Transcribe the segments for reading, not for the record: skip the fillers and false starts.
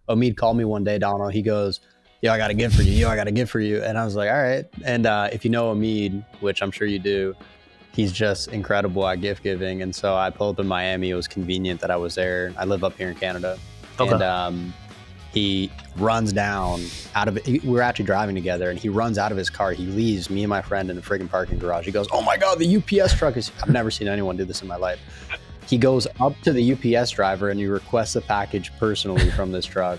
Omid called me one day, Donald. He goes, yo, I got a gift for you. Yo, I got a gift for you. And I was like, all right. And if you know Omid, which I'm sure you do, he's just incredible at gift giving. And so I pulled up in Miami. It was convenient that I was there. I live up here in Canada. Okay. And he runs down out of it. We were actually driving together, and he runs out of his car. He leaves me and my friend in the friggin' parking garage. He goes, oh my God, the UPS truck is, I've never seen anyone do this in my life. He goes up to the UPS driver and he requests a package personally from this truck.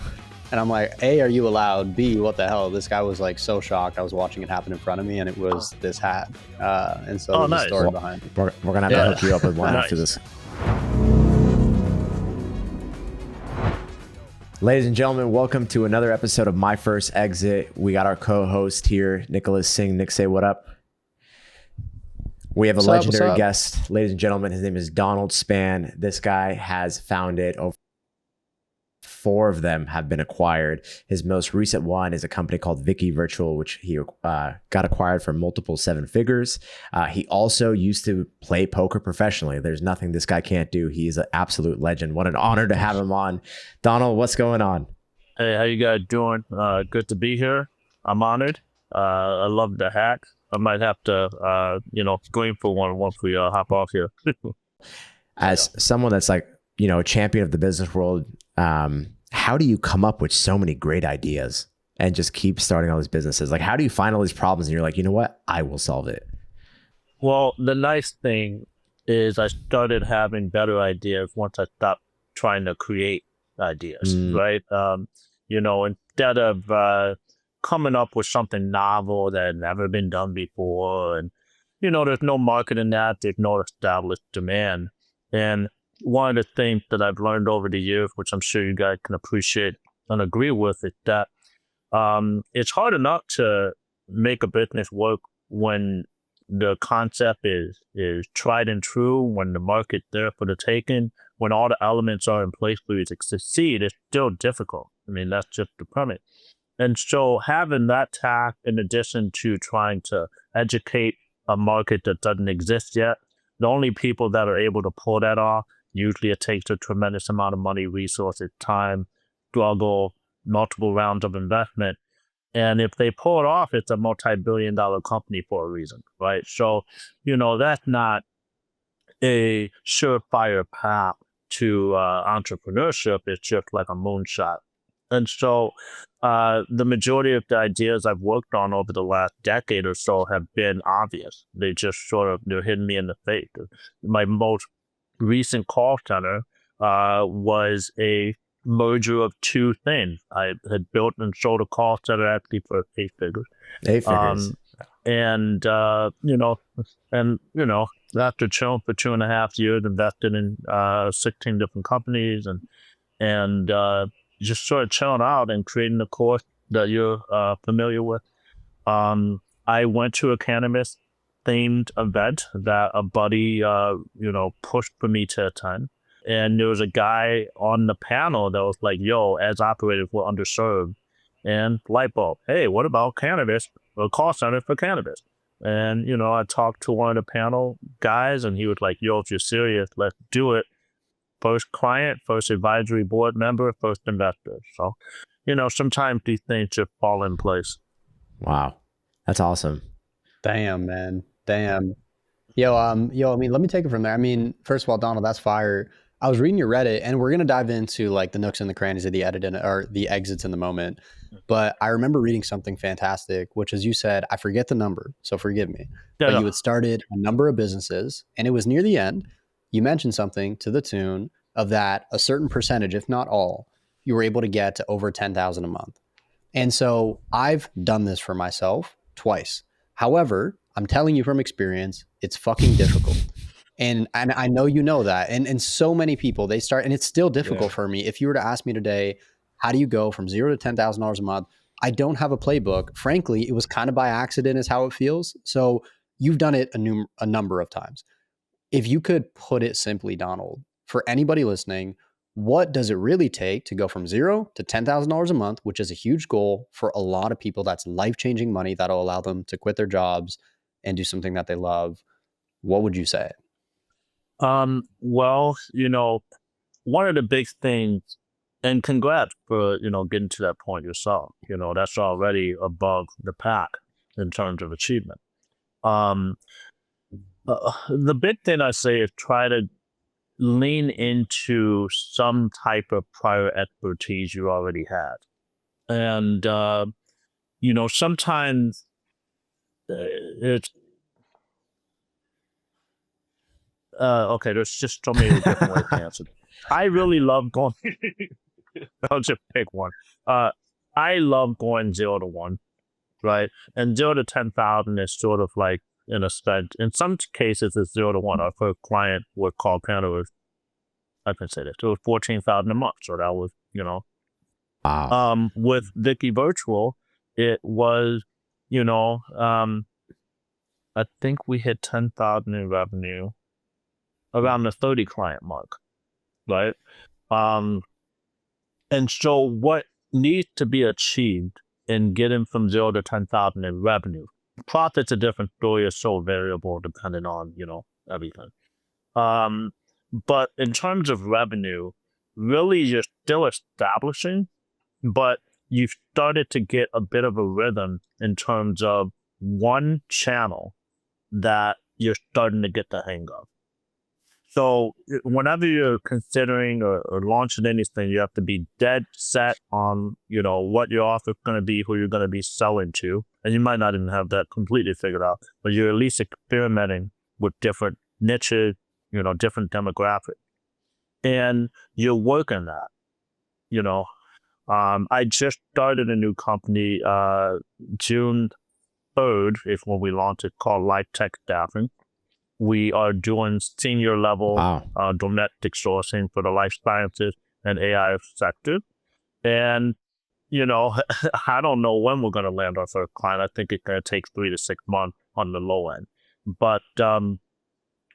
And I'm like, A, are you allowed? B, what the hell? This guy was like so shocked. I was watching it happen in front of me, and it was this hat. And so there's a story behind it. We're going to have to hook you up with one after this. Ladies and gentlemen, welcome to another episode of My First Exit. We got our co-host here, Nicholas Singh. Nick, say what up. We have a legendary guest, ladies and gentlemen. His name is Donald Spunn. This guy has founded over 4 of them have been acquired. His most recent one is a company called Vicky Virtual, which he got acquired for multiple 7 figures. He also used to play poker professionally. There's nothing this guy can't do. He's an absolute legend. What an honor to have him on. Donald, what's going on? Hey, how you guys doing? Good to be here. I'm honored. I love the hat. I might have to, scream for one once we hop off here. As someone that's like, a champion of the business world, how do you come up with so many great ideas and just keep starting all these businesses? Like, how do you find all these problems and you're like, you know what? I will solve it. Well, the nice thing is I started having better ideas once I stopped trying to create ideas, right? Instead of coming up with something novel that had never been done before. And, there's no market in that. There's no established demand. And one of the things that I've learned over the years, which I'm sure you guys can appreciate and agree with, is that it's hard enough to make a business work when the concept is tried and true, when the market's there for the taking, when all the elements are in place for you to succeed. It's still difficult. I mean, that's just the premise. And so having that tact, in addition to trying to educate a market that doesn't exist yet, the only people that are able to pull that off, usually it takes a tremendous amount of money, resources, time, struggle, multiple rounds of investment. And if they pull it off, it's a multi-billion-dollar company for a reason, right? So, that's not a surefire path to entrepreneurship. It's just like a moonshot. And so the majority of the ideas I've worked on over the last decade or so have been obvious. They just they're hitting me in the face. My most recent call center was a merger of 2 things. I had built and sold a call center actually for 8 figures. 8 figures. After chilling for 2.5 years, invested in 16 different companies and just sort of chilling out and creating the course that you're familiar with. I went to a cannabis themed event that a buddy, pushed for me to attend. And there was a guy on the panel that was like, yo, as operators, we're underserved. And light bulb, hey, what about cannabis, a call center for cannabis? And, I talked to one of the panel guys and he was like, yo, if you're serious, let's do it. First client, first advisory board member, first investor. So, sometimes these things just fall in place. Wow. That's awesome. Damn, man. Damn. Yo, I mean, let me take it from there. I mean, first of all, Donald, that's fire. I was reading your Reddit, and we're going to dive into like the nooks and the crannies of the the exits in the moment. But I remember reading something fantastic, which is you said, I forget the number, so forgive me. Yeah, but you had started a number of businesses, and it was near the end. You mentioned something to the tune of that a certain percentage, if not all, you were able to get to over 10,000 a month. And so I've done this for myself twice. However, I'm telling you from experience, it's fucking difficult. And I know you know that. And so many people, they start, and it's still difficult for me. If you were to ask me today, how do you go from $0 to $10,000 a month? I don't have a playbook. Frankly, it was kind of by accident is how it feels. So you've done it a number of times. If you could put it simply, Donald, for anybody listening, what does it really take to go from $0 to $10,000 a month, which is a huge goal for a lot of people? That's life-changing money that'll allow them to quit their jobs and do something that they love. What would you say? Well, one of the big things, And congrats for, getting to that point yourself. That's already above the pack in terms of achievement. The big thing I say is try to lean into some type of prior expertise you already had. And, sometimes it's, okay, there's just so many different ways to answer. I really love going, I'll just pick one. I love going 0 to 1, right? And 0 to 10,000 is sort of like, in some cases it's 0 to 1. Our first client with Call Counter I can say this, it was 14,000 a month. So that was, Wow. with Vicky Virtual, it was, I think we hit 10,000 in revenue around the 30 client mark, right? And so what needs to be achieved in getting from 0 to 10,000 in revenue? Profit's a different story. It's so variable depending on, everything. But in terms of revenue, really you're still establishing, but you've started to get a bit of a rhythm in terms of one channel that you're starting to get the hang of. So whenever you're considering or launching anything, you have to be dead set on, what your offer is going to be, who you're going to be selling to. And you might not even have that completely figured out, but you're at least experimenting with different niches, different demographics. And you're working that, I just started a new company, June 3rd is when we launched it, called Life Tech Staffing. We are doing senior level domestic sourcing for the life sciences and AI sector. And, I don't know when we're going to land our first client. I think it's going to take 3 to 6 months on the low end. But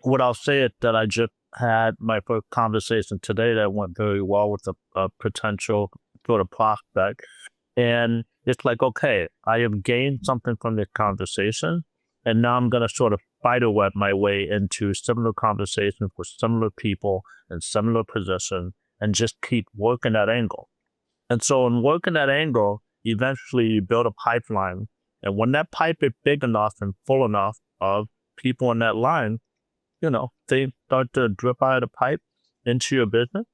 what I'll say is that I just had my first conversation today that went very well with a potential sort of prospect. And it's like, okay, I have gained something from this conversation. And now I'm going to sort of spiderweb my way into similar conversations with similar people in similar positions and just keep working that angle. And so in working that angle, eventually you build a pipeline. And when that pipe is big enough and full enough of people in that line, they start to drip out of the pipe into your business.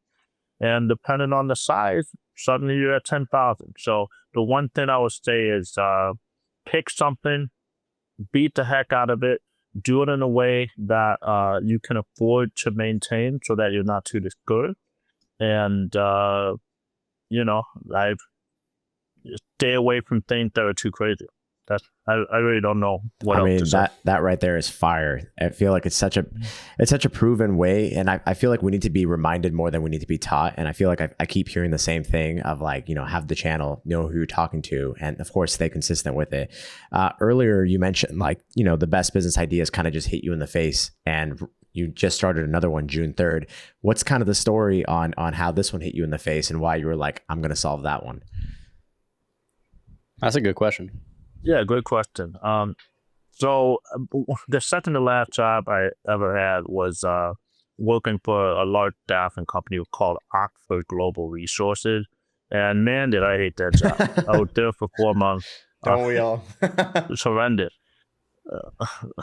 And depending on the size, suddenly you're at 10,000. So the one thing I would say is pick something, beat the heck out of it, do it in a way that you can afford to maintain so that you're not too discouraged. And, stay away from things that are too crazy. I really don't know what else to say. That right there is fire. I feel like it's such a proven way. And I feel like we need to be reminded more than we need to be taught. And I feel like I keep hearing the same thing of like, have the channel, know who you're talking to, and of course stay consistent with it. Earlier you mentioned like, the best business ideas kind of just hit you in the face, and you just started another one June 3rd. What's kind of the story on how this one hit you in the face and why you were like, I'm going to solve that one? That's a good question. Yeah, great question. So the second to last job I ever had was working for a large staffing company called Oxford Global Resources. And man, did I hate that job. I was there for 4 months. Don't we all? It's horrendous.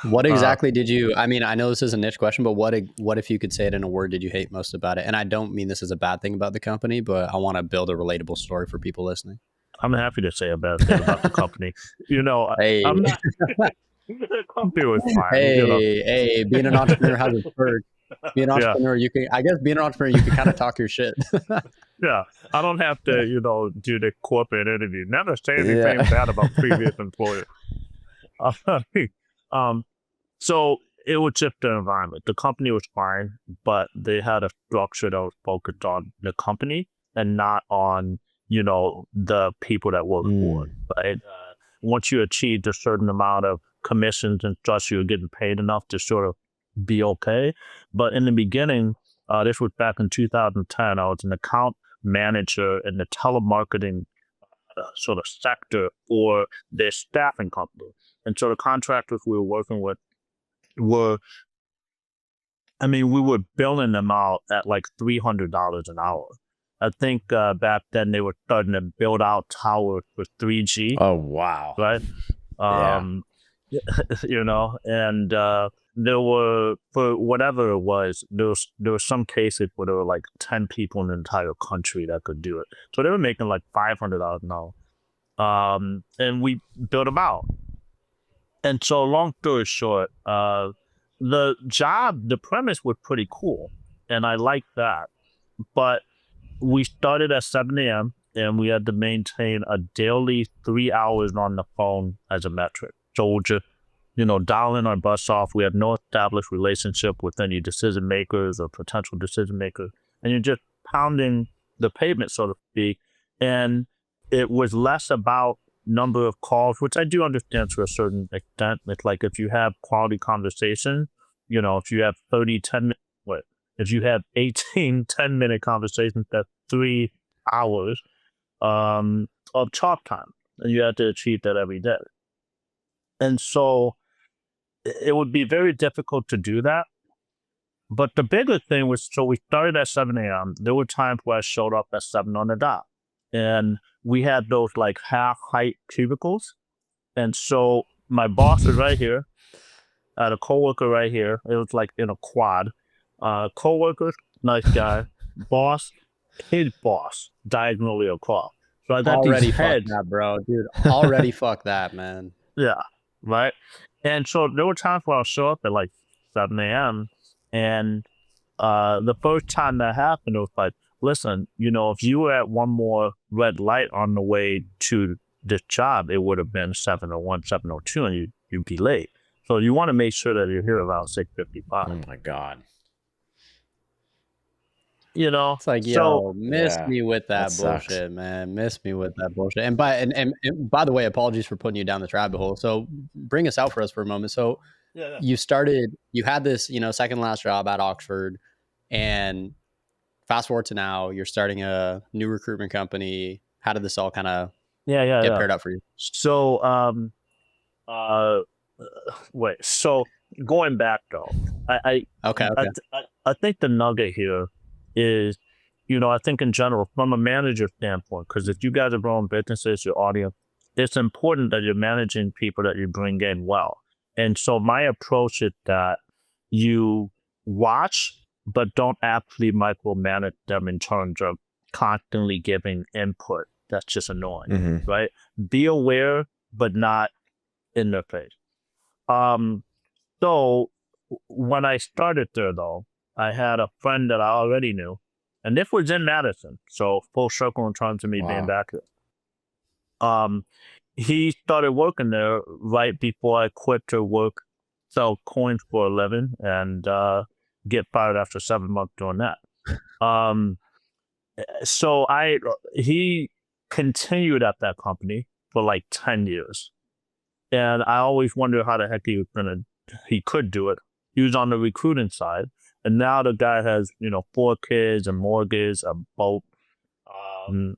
What exactly did you, I mean, I know this is a niche question, but what if you could say it in a word did you hate most about it? And I don't mean this is a bad thing about the company, but I want to build a relatable story for people listening. I'm happy to say a bad thing about the company. Hey. I'm not. The company was fine. Hey, being an entrepreneur has its perks. Being an entrepreneur, you can kind of talk your shit. Yeah, I don't have to, do the corporate interview. Never say anything bad about previous employers. So it was just the environment. The company was fine, but they had a structure that was focused on the company and not on, the people that work for it, right? Once you achieved a certain amount of commissions and trust, you were getting paid enough to sort of be okay. But in the beginning, this was back in 2010, I was an account manager in the telemarketing sort of sector for this staffing company. And so the contractors we were working with we were billing them out at like $300 an hour. I think back then they were starting to build out towers for 3G. Oh, wow. Right. Yeah. And there were, for whatever it was, there were some cases where there were like 10 people in the entire country that could do it. So they were making like $500 an hour. And we built them out. And so, long story short, the premise was pretty cool, and I liked that. But we started at 7 a.m. and we had to maintain a daily 3 hours on the phone as a metric. So we'll just, dialing our bus off. We had no established relationship with any decision makers or potential decision makers, and you're just pounding the pavement, so to speak. And it was less about number of calls, which I do understand to a certain extent. It's like if you have quality conversation, if you have 10-minute, if you have 18 10-minute conversations, that's 3 hours of talk time, and you have to achieve that every day. And so it would be very difficult to do that. But the bigger thing was, so we started at 7 a.m. There were times where I showed up at 7 on the dot. And we had those like half height cubicles. And so my boss was right here. I had a coworker right here. It was like in a quad. Coworker, nice guy. Boss, his boss, diagonally across. So I got already these heads. Fuck that, bro, dude. Already fuck that, man. Yeah, right. And so there were times where I'll show up at like 7 a.m. And the first time that happened, it was like, listen, if you were at one more red light on the way to this job, it would have been 7:01, 7:02, and you'd be late. So you want to make sure that you're here around 6:55. Oh my God. It's like, miss me with that bullshit, man. Miss me with that bullshit. And by the way, apologies for putting you down this rabbit hole. So bring us out for us for a moment. So you had this, second last job at Oxford, and fast forward to now, you're starting a new recruitment company. How did this all kind of get paired up for you? So, so going back though, I think the nugget here is, I think in general, from a manager standpoint, because if you guys are growing businesses, your audience, it's important that you're managing people that you bring in well. And so my approach is that you watch, but don't actually micromanage them in terms of constantly giving input. That's just annoying, right? Be aware, but not in their face. So when I started there, though, I had a friend that I already knew, and this was in Madison, so full circle in terms of me being back there. He started working there right before I quit to sell coins for a living, and get fired after 7 months doing that. So he continued at that company for like 10 years. And I always wondered how the heck he could do it. He was on the recruiting side. And now the guy has, 4 kids, a mortgage, a boat. For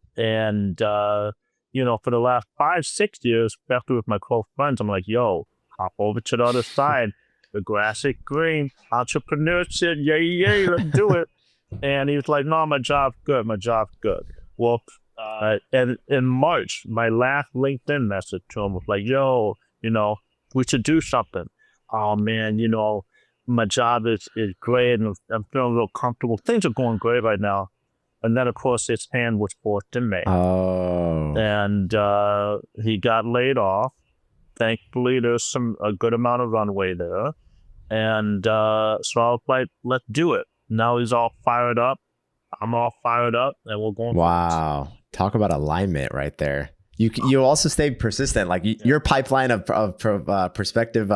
the last 5-6 years, especially with my close friends, I'm like, yo, hop over to the other side. The grass is green, entrepreneurship, yay, let's do it. And he was like, no, my job's good. Well, and in March, my last LinkedIn message to him was like, yo, we should do something. Oh man, my job is great, and I'm feeling real comfortable. Things are going great right now. And then, of course, his hand was forced in May. Oh. And he got laid off. Thankfully, there's a good amount of runway there. And so I was like, let's do it. Now he's all fired up. I'm all fired up, and we're going. Wow. Talk about alignment right there. You also stayed persistent. Like your pipeline of prospective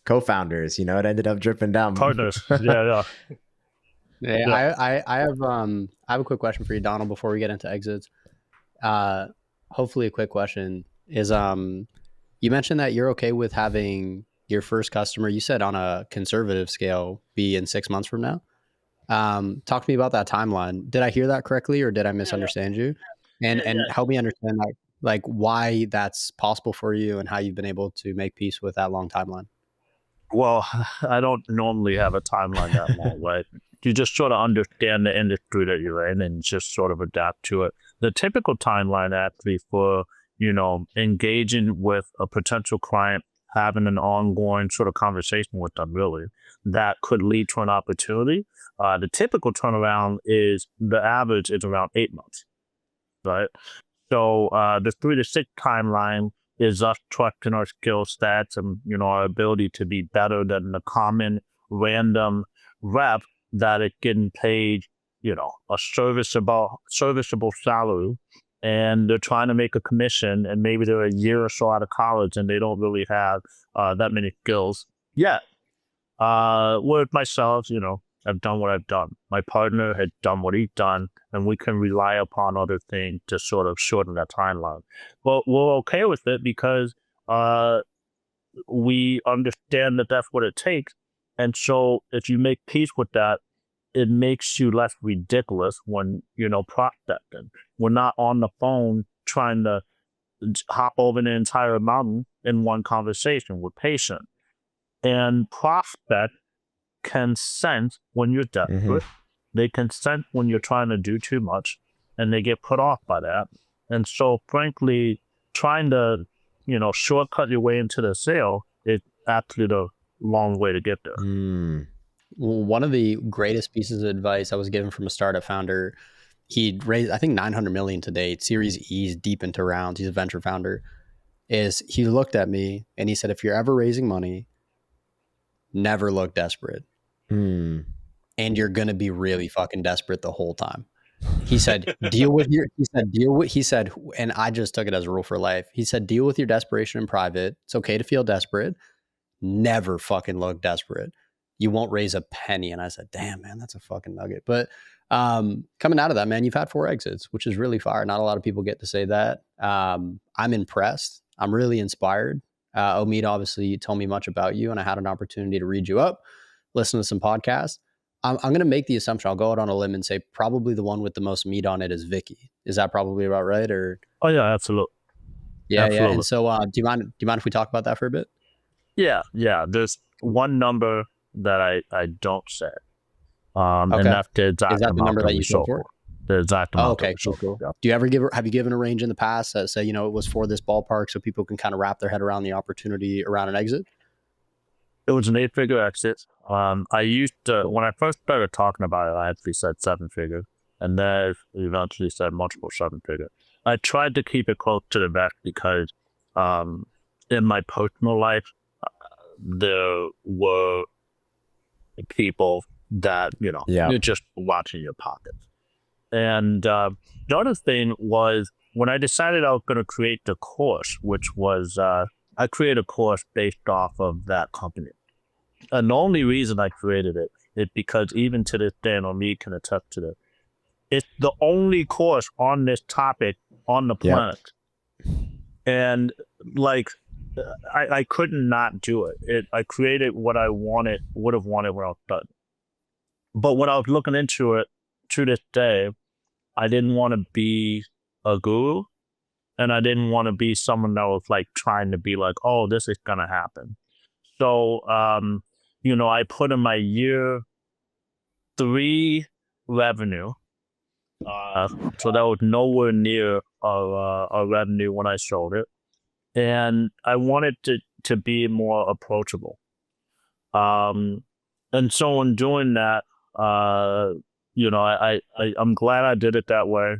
co-founders, it ended up dripping down. Partners. Yeah. I have a quick question for you, Donald, before we get into exits. Hopefully a quick question is, you mentioned that you're okay with having your first customer, you said on a conservative scale, be in 6 months from now. Talk to me about that timeline. Did I hear that correctly, or did I misunderstand you? And help me understand like why that's possible for you and how you've been able to make peace with that long timeline. Well, I don't normally have a timeline that long, right? you just sort of understand the industry that you're in and just sort of adapt to it. The typical timeline actually for, engaging with a potential client, having an ongoing sort of conversation with them really, that could lead to an opportunity. The typical turnaround is, the average is around 8 months, right? So the 3 to 6 timeline is us trusting our skill sets and, our ability to be better than the common random rep that is getting paid, a serviceable salary, and they're trying to make a commission, and maybe they're a year or so out of college and they don't really have that many skills yet. With myself, I've done what I've done. My partner had done what he's done, and we can rely upon other things to sort of shorten that timeline. But we're okay with it because we understand that that's what it takes. And so if you make peace with that, it makes you less ridiculous when, prospecting. We're not on the phone trying to hop over the entire mountain in one conversation. We're patient. And prospect can sense when you're desperate. They can sense when you're trying to do too much, and they get put off by that. And so, frankly, trying to, shortcut your way into the sale is actually the long way to get there. Well, one of the greatest pieces of advice I was given from a startup founder, he'd raised, I think, 900 million to date, Series E, he's deep into rounds, he's a venture founder, is he looked at me and he said, if you're ever raising money, never look desperate. And you're going to be really fucking desperate the whole time. He said, he said, and I just took it as a rule for life. He said, deal with your desperation in private. It's okay to feel desperate. Never fucking look desperate. You won't raise a penny. And I said, damn, man, that's a fucking nugget. But coming out of that, man, you've had 4 exits, which is really fire. Not a lot of people get to say that. I'm impressed. I'm really inspired. Omid, obviously, you told me much about you, and I had an opportunity to read you up, listen to some podcasts. I'm going to make the assumption, I'll go out on a limb and say probably the one with the most meat on it is Vicky. Is that probably about right? Or Oh yeah, absolutely. Yeah. Absolutely. And so, do you mind if we talk about that for a bit? Yeah. There's one number that I don't say, Okay. and that's the exact Is that the amount number that you we sold sold for? The exact amount. Okay, cool. Yeah. Do you ever have you given a range in the past that say, it was for this ballpark, so people can kind of wrap their head around the opportunity around an exit? It was an 8-figure exit. I used to, when I first started talking about it, I actually said 7-figure, and then eventually said multiple 7-figure. I tried to keep it close to the vest because in my personal life, there were people that, you're just watching your pockets. And the other thing was, when I decided I was going to create the course, which was, I created a course based off of that company. And the only reason I created it is because even to this day, and Omid can attest to this, it's the only course on this topic on the planet. And I couldn't not do it. I created what I would have wanted when I was done. But when I was looking into it to this day, I didn't want to be a guru, and I didn't want to be someone that was trying to be oh, this is going to happen. So, I put in my year 3 revenue. So that was nowhere near our revenue when I sold it. And I wanted to be more approachable. And so in doing that, I'm glad I did it that way.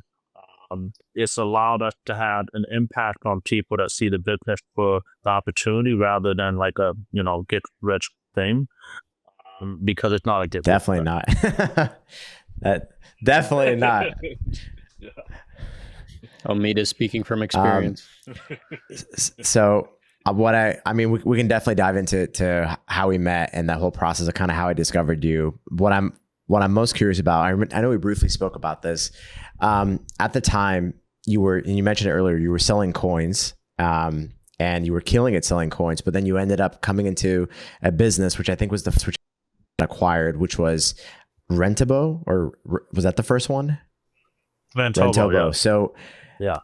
It's allowed us to have an impact on people that see the business for the opportunity rather than a get rich thing, because it's not a get definitely not. Definitely not. Omid is speaking from experience. So we can definitely dive into how we met and that whole process of kind of how I discovered you. What I'm most curious about, I know we briefly spoke about this. At the time, and you mentioned it earlier, you were selling coins, and you were killing it selling coins, but then you ended up coming into a business, which I think was which acquired, which was Rentabo, or was that the first one? Rentabo. Yeah. So, yeah.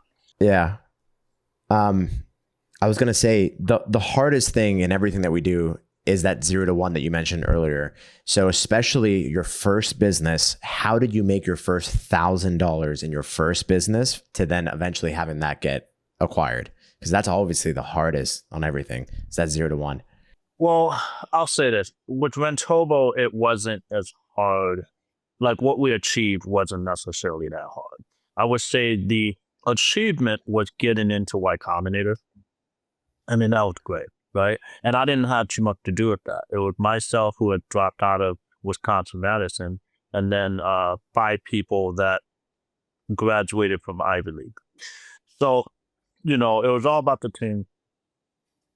I was going to say the hardest thing in everything that we do is that 0 to 1 that you mentioned earlier. So especially your first business, how did you make your first $1,000 in your first business to then eventually having that get acquired? Because that's obviously the hardest on everything. It's that 0 to 1. Well, I'll say this. With Rentobo, it wasn't as hard. Like what we achieved wasn't necessarily that hard. I would say the achievement was getting into Y Combinator. I mean, that was great, right? And I didn't have too much to do with that. It was myself who had dropped out of Wisconsin Madison, and then 5 people that graduated from Ivy League. So, it was all about the team.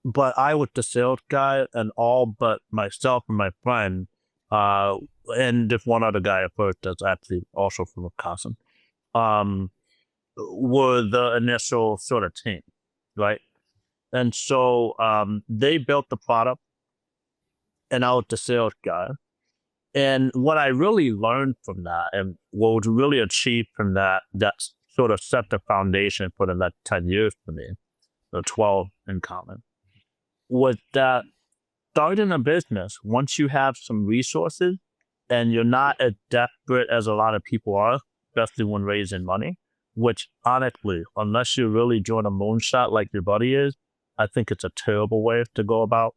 But I was the sales guy, and all but myself and my friend, and just one other guy at first that's actually also from Wisconsin, were the initial sort of team, right? And so they built the product, and I was the sales guy. And what I really learned from that, and what was really achieved from that sort of set the foundation for the next 10 years for me, or 12 in common, was that starting a business, once you have some resources and you're not as desperate as a lot of people are, especially when raising money, which honestly, unless you're really doing a moonshot like your buddy is, I think it's a terrible way to go about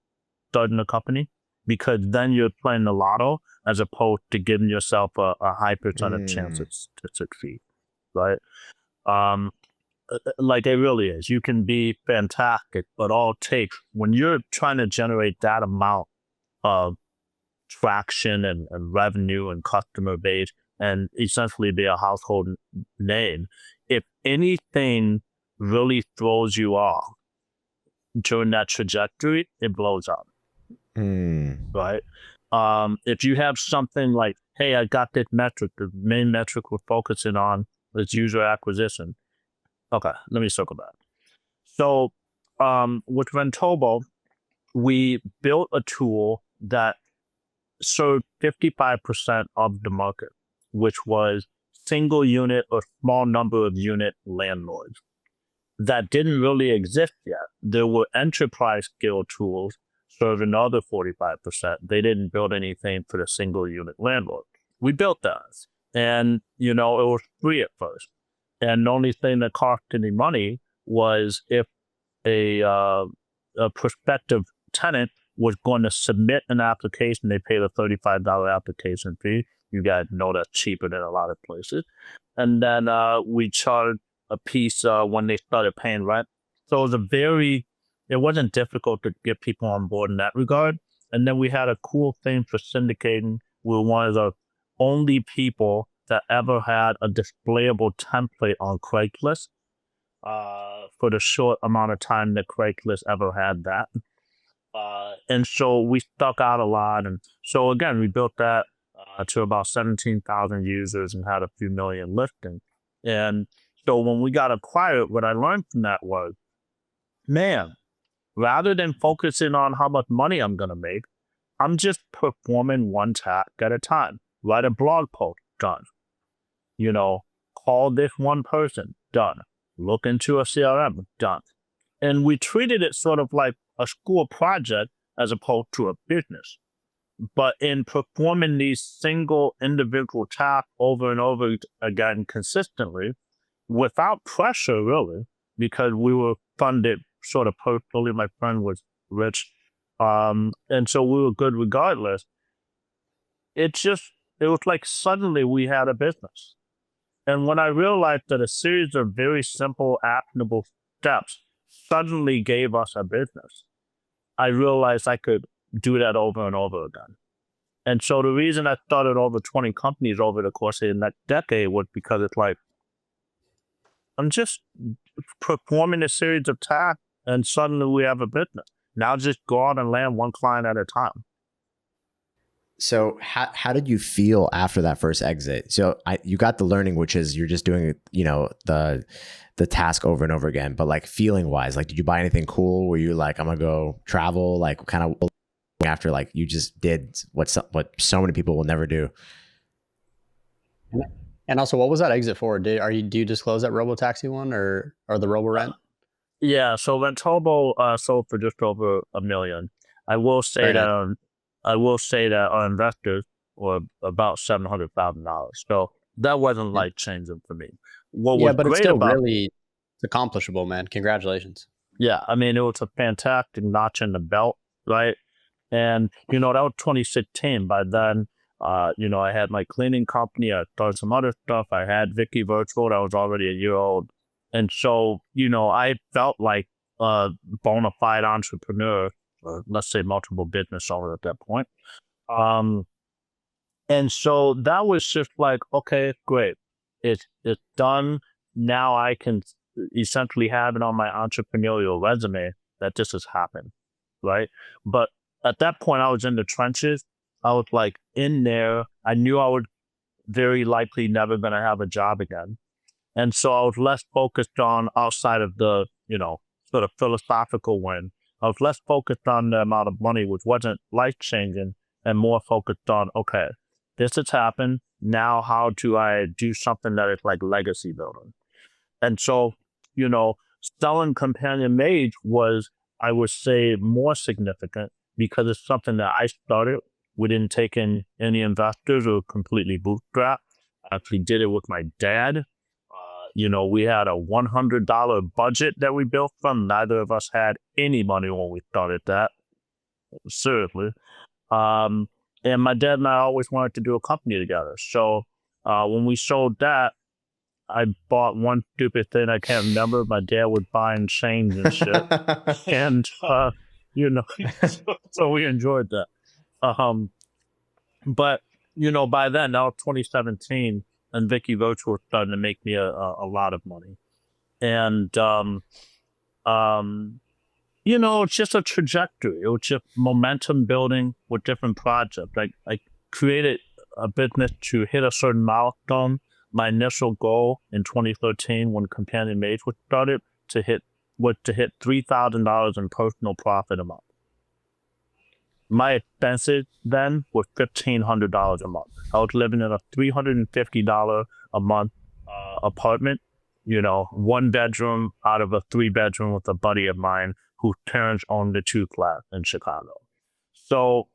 starting a company, because then you're playing the lotto as opposed to giving yourself a high percentage chance to succeed, right? Like it really is. You can be fantastic, but all it takes when you're trying to generate that amount of traction and revenue and customer base and essentially be a household name, if anything really throws you off during that trajectory, it blows up. Right? If you have something like, hey, I got this metric, the main metric we're focusing on is user acquisition. Okay, let me circle back. So with Rentobo, we built a tool that served 55% of the market, which was single unit or small number of unit landlords. That didn't really exist yet. There were enterprise scale tools serving the other 45%. They didn't build anything for the single unit landlord. We built that. And, it was free at first. And the only thing that cost any money was if a prospective tenant was going to submit an application, they paid a $35 application fee. You guys know that's cheaper than a lot of places. And then we charged a piece when they started paying rent. So it wasn't difficult to get people on board in that regard. And then we had a cool thing for syndicating. We were one of the only people that ever had a displayable template on Craigslist for the short amount of time that Craigslist ever had that. And so we stuck out a lot. And so again, we built that to about 17,000 users and had a few million listings. And so when we got acquired, what I learned from that was, man, rather than focusing on how much money I'm going to make, I'm just performing one task at a time. Write a blog post, done. Call this one person, done. Look into a CRM, done. And we treated it sort of like a school project as opposed to a business. But in performing these single individual tasks over and over again consistently, without pressure really, because we were funded sort of personally, my friend was rich, and so we were good regardless. It was like suddenly we had a business. And when I realized that a series of very simple, actionable steps suddenly gave us a business, I realized I could do that over and over again. And so the reason I started over 20 companies over the course of the next decade was because it's like, I'm just performing a series of tasks and suddenly we have a business. Now just go out and land one client at a time. So how did you feel after that first exit? So you got the learning, which is you're just doing, the task over and over again, but like feeling wise, like, did you buy anything cool? Were you like, I'm gonna go travel? Like kind of after like you just did what so many people will never do. And also, what was that exit for? Do you disclose that RoboTaxi one or the RoboRent? Yeah, so Rentobo sold for just over $1 million. I will say Very that nice. our investors were about $700,000. So that wasn't Yeah. life changing for me. What Yeah, was but it's great still about really it's accomplishable, man. Congratulations. Yeah, I mean, it was a fantastic notch in the belt, right? And, that was 2016. By then, I had my cleaning company. I started some other stuff. I had Vicky Virtual. That was already a year old. And so, I felt like a bona fide entrepreneur, or let's say multiple business owner at that point. Um, and so that was just like, okay, great. It's done. Now I can essentially have it on my entrepreneurial resume that this has happened, right? But at that point, I was in the trenches. I was like in there. I knew I would very likely never going to have a job again. And so I was less focused on outside of the, sort of philosophical win. I was less focused on the amount of money, which wasn't life changing, and more focused on, okay, this has happened. Now, how do I do something that is like legacy building? And so, selling Companion Mage was, I would say, more significant because it's something that I started. We didn't take in any investors or completely bootstrap. I actually did it with my dad. We had a $100 budget that we built from. Neither of us had any money when we started that. Seriously. And my dad and I always wanted to do a company together. So when we sold that, I bought one stupid thing I can't remember. My dad was buying chains and shit. And, so we enjoyed that. But, by then, now 2017, and Vicky Virtual was starting to make me a lot of money. And, it's just a trajectory. It was just momentum building with different projects. I created a business to hit a certain milestone. My initial goal in 2013 when Companion Mage was started was to hit $3,000 in personal profit a month. My expenses then were $1,500 a month. I was living in a $350 a month apartment, one bedroom out of a 3-bedroom with a buddy of mine whose parents owned the 2 flat in Chicago. So,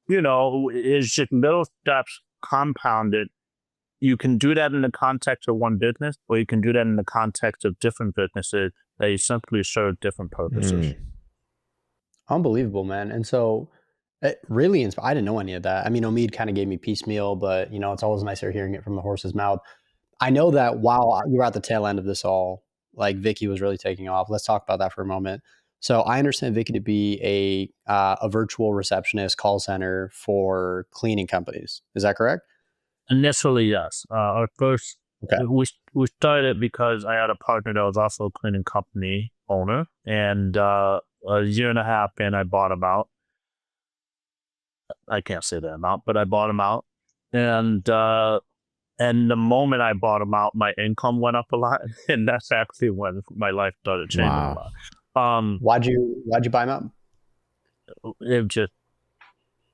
it's just little steps compounded. You can do that in the context of one business, or you can do that in the context of different businesses that essentially serve different purposes. Unbelievable, man. And so it really I didn't know any of that. I mean, Omid kind of gave me piecemeal, but it's always nicer hearing it from the horse's mouth. I know that while you were at the tail end of this all, like Vicky was really taking off. Let's talk about that for a moment. So I understand Vicky to be a virtual receptionist call center for cleaning companies. Is that correct? Initially, yes. Our first, Okay. we started because I had a partner that was also a cleaning company owner, and a year and a half in, I bought him out. I can't say the amount, but I bought him out, and the moment I bought him out, my income went up a lot, and that's actually when my life started changing a lot. Why'd you buy him out? It just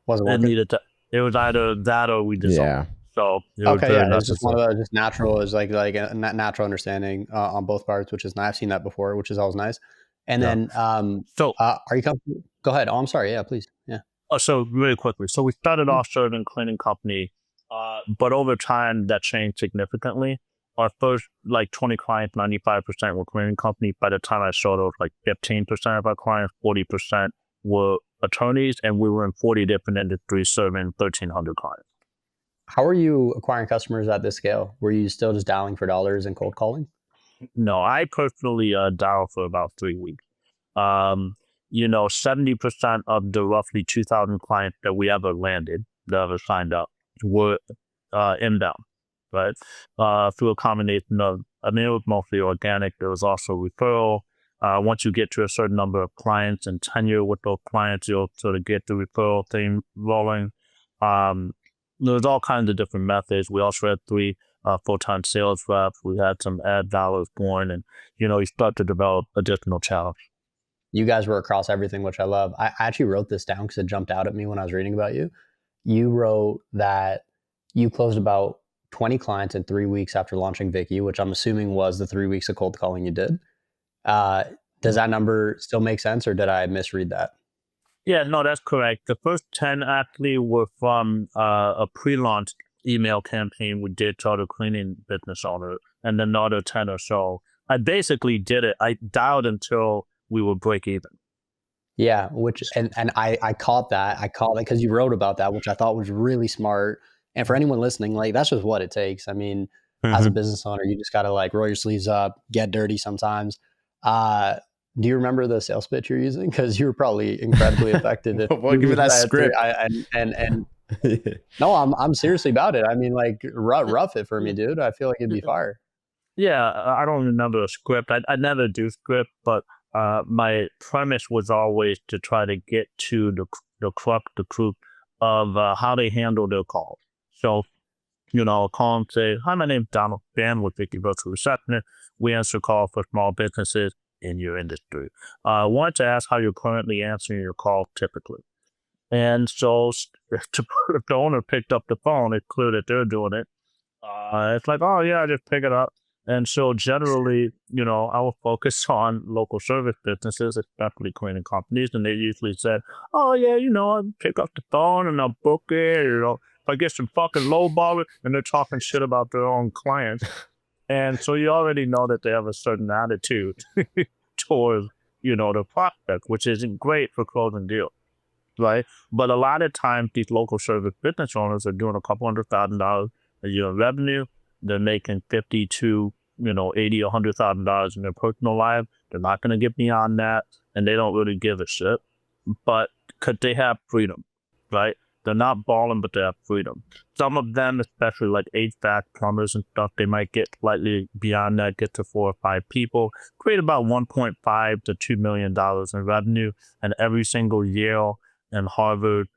Wasn't it working. needed to. It was either that or we dissolved. Yeah. So it was Okay, very yeah, it's just one necessary. of those just natural is like a natural understanding on both parts, which is nice. I've seen that before, which is always nice. And Yeah. then, So are you comfortable? Go ahead. Oh, I'm sorry. Yeah, please. Yeah. So really quickly, so we started off serving cleaning company, but over time that changed significantly. Our first 20 clients, 95% were cleaning company. By the time I showed, it was 15% of our clients, 40% were attorneys, and we were in 40 different industries serving 1,300 clients. How are you acquiring customers at this scale? Were you still just dialing for dollars and cold calling? No, I personally dialed for about 3 weeks. 70% of the roughly 2,000 clients that we ever landed, that ever signed up, were inbound, right? Through a combination of, it was mostly organic. There was also referral. Once you get to a certain number of clients and tenure with those clients, you'll sort of get the referral thing rolling. There's all kinds of different methods. We also had 3 full-time sales reps. We had some ad dollars born, and, you start to develop additional channels. You guys were across everything, which I love. I actually wrote this down because it jumped out at me when I was reading about you. You wrote that you closed about 20 clients in 3 weeks after launching Vicky, which I'm assuming was the 3 weeks of cold calling you did. Does that number still make sense, or did I misread that? Yeah, no, that's correct. The first 10 actually were from a pre-launch email campaign we did to other cleaning business owners, and another 10 or so. I basically did it. I dialed until we were break even. Yeah, which and I caught that. I caught that because you wrote about that, which I thought was really smart. And for anyone listening, like that's just what it takes. I mean, as a business owner, you just got to like roll your sleeves up, get dirty sometimes. Uh, do you remember the sales pitch you're using? Because you were probably incredibly effective. Well, give me that script. And no, I'm seriously about it. I mean, like rough it for me, dude. I feel like it'd be fire. Yeah, I don't remember a script. I never do script, but my premise was always to try to get to the crux, the truth of how they handle their calls. So, I'll call and say, "Hi, my name's Donald Spunn with Vicky Virtual Receptionist. We answer calls for small businesses in your industry. I wanted to ask how you're currently answering your call typically." And so, if the owner picked up the phone, it's clear that they're doing it. It's like, "Oh yeah, I just pick it up." And so generally, I will focus on local service businesses, especially cleaning companies. And they usually said, "Oh yeah, I pick up the phone and I'll book it. If I get some fucking lowballer," and they're talking shit about their own clients. And so you already know that they have a certain attitude towards, the prospect, which isn't great for closing deals. Right. But a lot of times these local service business owners are doing a couple $100,000 a year in revenue. They're making 50 to, 80 or $100,000 in their personal life. They're not going to get beyond that. And they don't really give a shit. But could they have freedom, right? They're not balling, but they have freedom. Some of them, especially like HVAC plumbers and stuff, they might get slightly beyond that, get to 4 or 5 people, create about $1.5 to $2 million in revenue. And every single year and Harvard,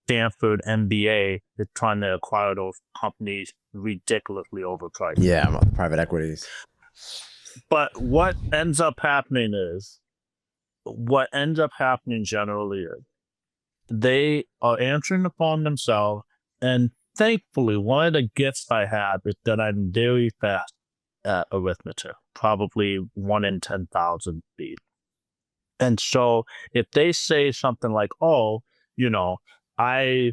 Stanford, MBA is trying to acquire those companies ridiculously overpriced. Yeah, private equities. But what ends up happening generally is they are answering the phone themselves. And thankfully, one of the gifts I have is that I'm very fast at arithmetic, probably 1 in 10,000 speed. And so if they say something like, "Oh, I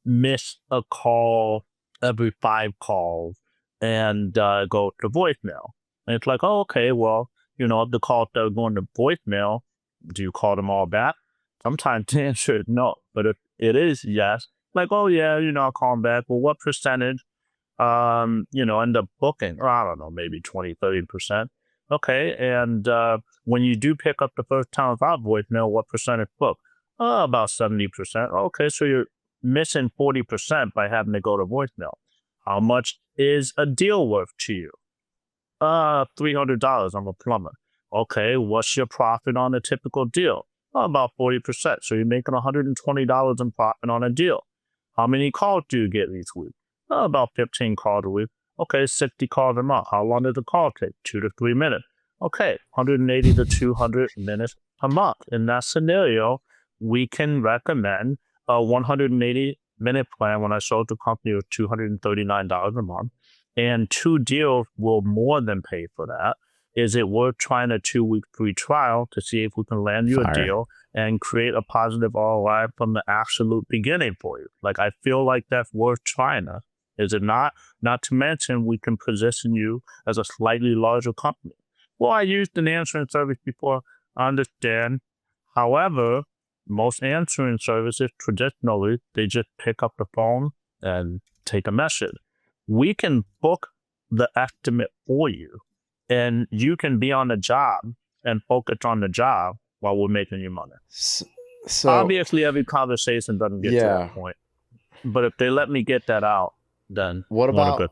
miss a call every 5 calls and go to voicemail." And it's like, "Oh, okay, well, if the calls that are going to voicemail, do you call them all back?" Sometimes the answer is no, but if it is yes, like, "Oh yeah, I'll call them back." Well, what percentage, end up booking? Or I don't know, maybe 20, 30%. Okay, and when you do pick up the first time without voicemail, what percentage book? About 70%. Okay, so you're missing 40% by having to go to voicemail. How much is a deal worth to you? $300. I'm a plumber. Okay, what's your profit on a typical deal? About 40%. So you're making $120 in profit on a deal. How many calls do you get each week? About 15 calls a week. Okay, 60 calls a month. How long does the call take? 2 to 3 minutes. Okay, 180 to 200 minutes a month. In that scenario, we can recommend a 180-minute plan. When I sold the company, it was $239 a month. And 2 deals will more than pay for that. Is it worth trying a 2-week free trial to see if we can land you a deal and create a positive ROI from the absolute beginning for you? Like, I feel like that's worth trying. Is it not? Not to mention, we can position you as a slightly larger company. Well, I used an answering service before. I understand. However, most answering services, traditionally, they just pick up the phone and take a message. We can book the estimate for you, and you can be on the job and focus on the job while we're making you money. So obviously, every conversation doesn't get to that point. But if they let me get that out, then what about?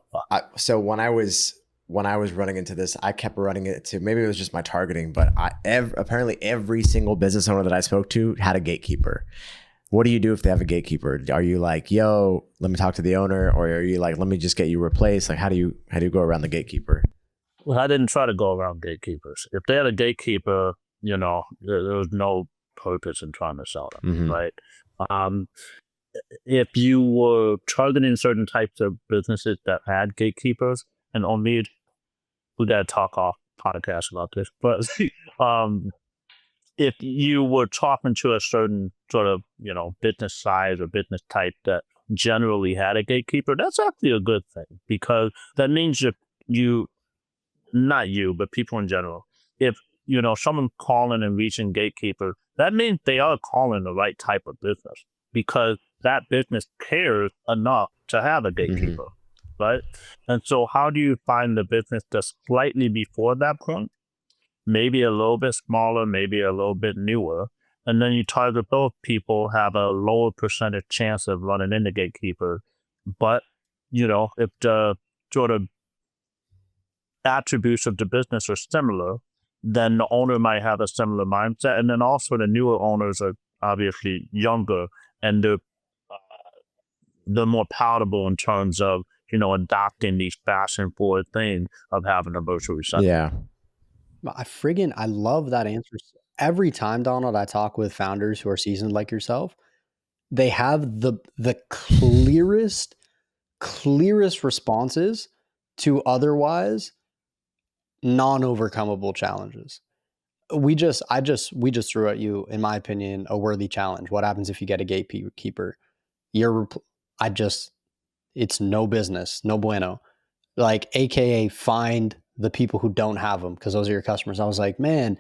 So when I was running into this, I kept running it to, maybe it was just my targeting, but apparently every single business owner that I spoke to had a gatekeeper. What do you do if they have a gatekeeper? Are you like, "Yo, let me talk to the owner," or are you like, "Let me just get you replaced"? Like, how do you go around the gatekeeper? Well, I didn't try to go around gatekeepers. If they had a gatekeeper, there was no purpose in trying to sell them, right? If you were targeting certain types of businesses that had gatekeepers, and only we got to talk off podcast about this, but if you were talking to a certain sort of, business size or business type that generally had a gatekeeper, that's actually a good thing, because that means that not you, but people in general, if, someone calling and reaching gatekeeper, that means they are calling the right type of business, because that business cares enough to have a gatekeeper, right? And so how do you find the business that's slightly before that point? Maybe a little bit smaller, maybe a little bit newer. And then you target those people, have a lower percentage chance of running into gatekeeper. But, if the sort of attributes of the business are similar, then the owner might have a similar mindset. And then also the newer owners are obviously younger, and they're more palatable in terms of, adopting these fashion forward things of having a virtual reception. Yeah. I love that answer. Every time, Donald, I talk with founders who are seasoned like yourself, they have the clearest responses to otherwise non-overcomable challenges. We just threw at you, in my opinion, a worthy challenge. What happens if you get a gatekeeper? It's no business, no bueno. Like, AKA find the people who don't have them, because those are your customers. I was like, man,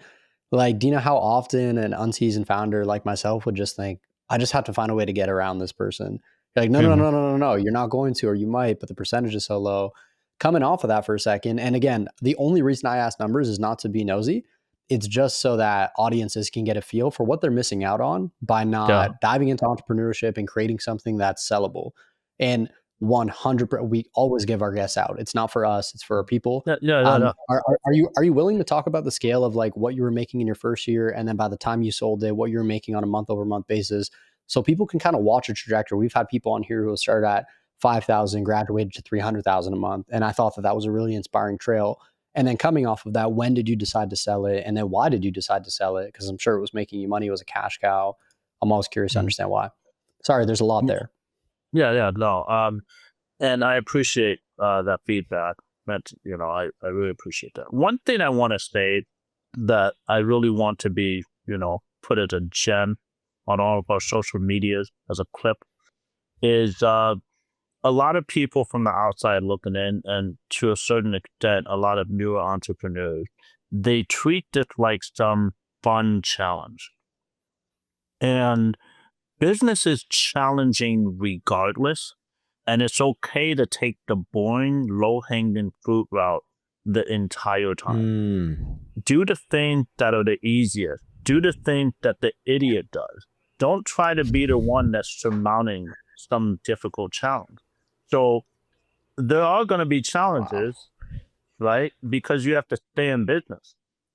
like, do you know how often an unseasoned founder like myself would just think, I just have to find a way to get around this person? You're like, no, you're not going to, or you might, but the percentage is so low. Coming off of that for a second, and again, the only reason I ask numbers is not to be nosy. It's just so that audiences can get a feel for what they're missing out on by not diving into entrepreneurship and creating something that's sellable. And 100%, we always give our guests out. It's not for us, it's for our people. Yeah. Are you willing to talk about the scale of like what you were making in your first year, and then by the time you sold it, what you were making on a month over month basis, so people can kind of watch a trajectory? We've had people on here who started at 5,000, graduated to 300,000 a month, and I thought that was a really inspiring trail. And then coming off of that, when did you decide to sell it, and then why did you decide to sell it? Because I'm sure it was making you money. It was a cash cow. I'm always curious to understand why. Sorry, there's a lot there. Yeah, no. And I appreciate that feedback. I really appreciate that. One thing I want to say that I really want to be, put as a gem on all of our social medias as a clip is a lot of people from the outside looking in, and to a certain extent, a lot of newer entrepreneurs, they treat this like some fun challenge. And business is challenging regardless. And it's okay to take the boring, low-hanging fruit route the entire time. Do the things that are the easiest. Do the things that the idiot does. Don't try to be the one that's surmounting some difficult challenge. So there are going to be challenges, right? Because you have to stay in business.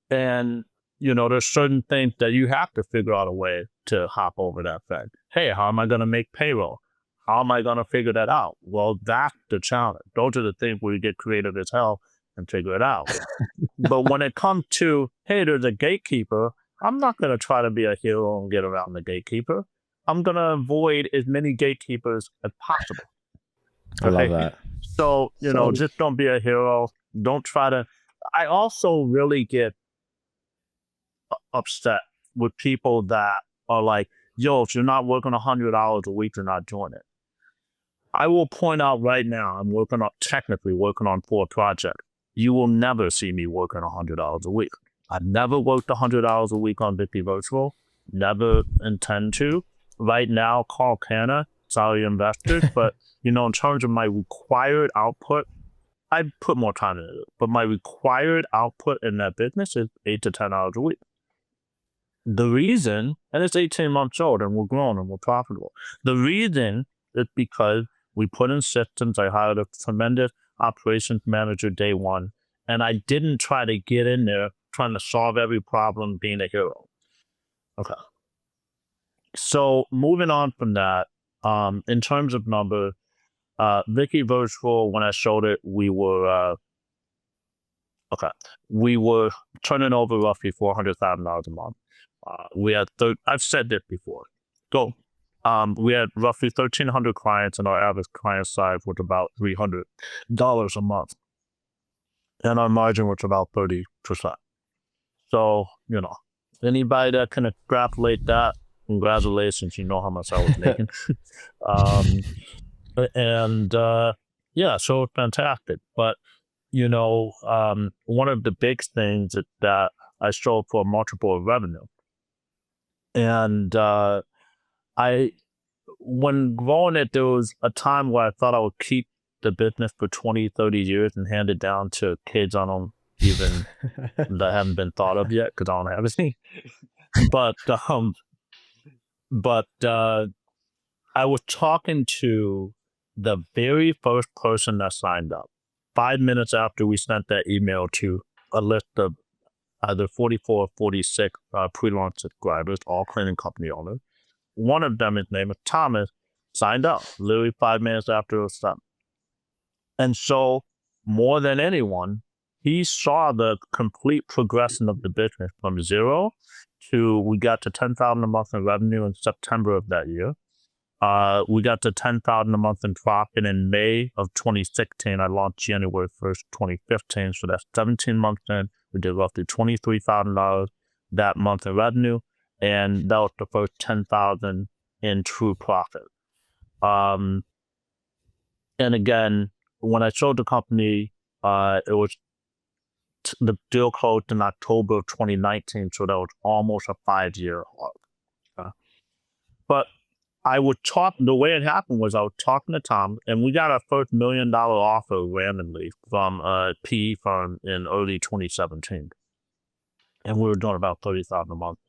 And, there's certain things that you have to figure out a way to hop over that fence. Hey, how am I going to make payroll? How am I going to figure that out? Well, that's the challenge. Those are the things where you get creative as hell and figure it out. But when it comes to, hey, there's a gatekeeper, I'm not going to try to be a hero and get around the gatekeeper. I'm going to avoid as many gatekeepers as possible. I love that. So, just don't be a hero. Don't try to. I also really get upset with people that are like, yo, if you're not working 100 hours a week, you're not doing it. I will point out right now, I'm technically working on 4 projects. You will never see me working 100 hours a week. I've never worked 100 hours a week on Vicky Virtual. Never intend to. Right now, call Canna. Sorry, investors. But, in terms of my required output, I put more time into it. But my required output in that business is 8 to 10 hours a week. The reason, and it's 18 months old and we're grown and we're profitable. The reason is because we put in systems. I hired a tremendous operations manager day one, and I didn't try to get in there trying to solve every problem being a hero. Okay. So moving on from that, in terms of number, Vicky Virtual, when I showed it, we were turning over roughly $400,000 a month. We had I've said this before. We had roughly 1,300 clients, and our average client size was about $300 a month. And our margin was about 30%. So, Anybody that can extrapolate that, congratulations, you know how much I was making. um, and yeah, so it's fantastic. But, one of the big things that I sold for multiple revenue. And when growing it, there was a time where I thought I would keep the business for 20, 30 years and hand it down to kids I don't even, that haven't been thought of yet because I don't have any. But I was talking to the very first person that signed up 5 minutes after we sent that email to a list of either 44 or 46 pre-launch subscribers, all cleaning company owners. One of them, his name is Thomas, signed up literally 5 minutes after it was done. And so, more than anyone, he saw the complete progression of the business from zero to we got to $10,000 a month in revenue in September of that year. We got to $10,000 a month in profit in May of 2016. I launched January 1st, 2015. So that's 17 months in. We did roughly $23,000 that month in revenue. And that was the first $10,000 in true profit. And again, when I sold the company, it was the deal closed in October of 2019. So that was almost a 5-year arc. But the way it happened was I was talking to Tom, and we got our first $1 million offer randomly from a PE firm in early 2017. And we were doing about $30,000 a month.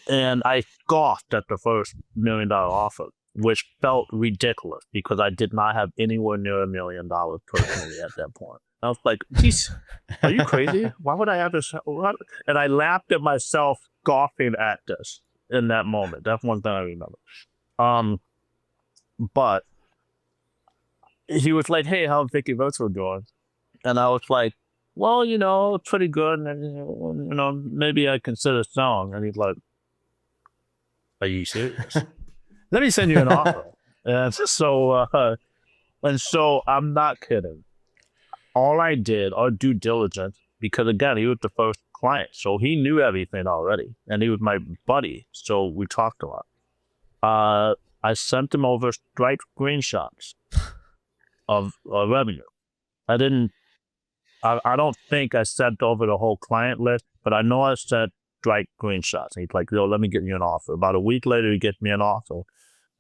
And I scoffed at the first $1 million offer, which felt ridiculous because I did not have anywhere near $1 million personally at that point. I was like, geez, are you crazy? Why would I have this? What? And I laughed at myself scoffing at this in that moment. That's one thing I remember. But he was like, hey, how's Vicky Virtual doing? And I was like, well, pretty good. And, maybe I consider selling. And he's like, are you serious? Let me send you an offer. And so I'm not kidding. All I did, our due diligence, because again, he was the first client, so he knew everything already, and he was my buddy, so we talked a lot. I sent him over straight screenshots of revenue. I don't think I sent over the whole client list, but I know I sent straight screenshots. And he's like, yo, let me get you an offer. About a week later, he gets me an offer.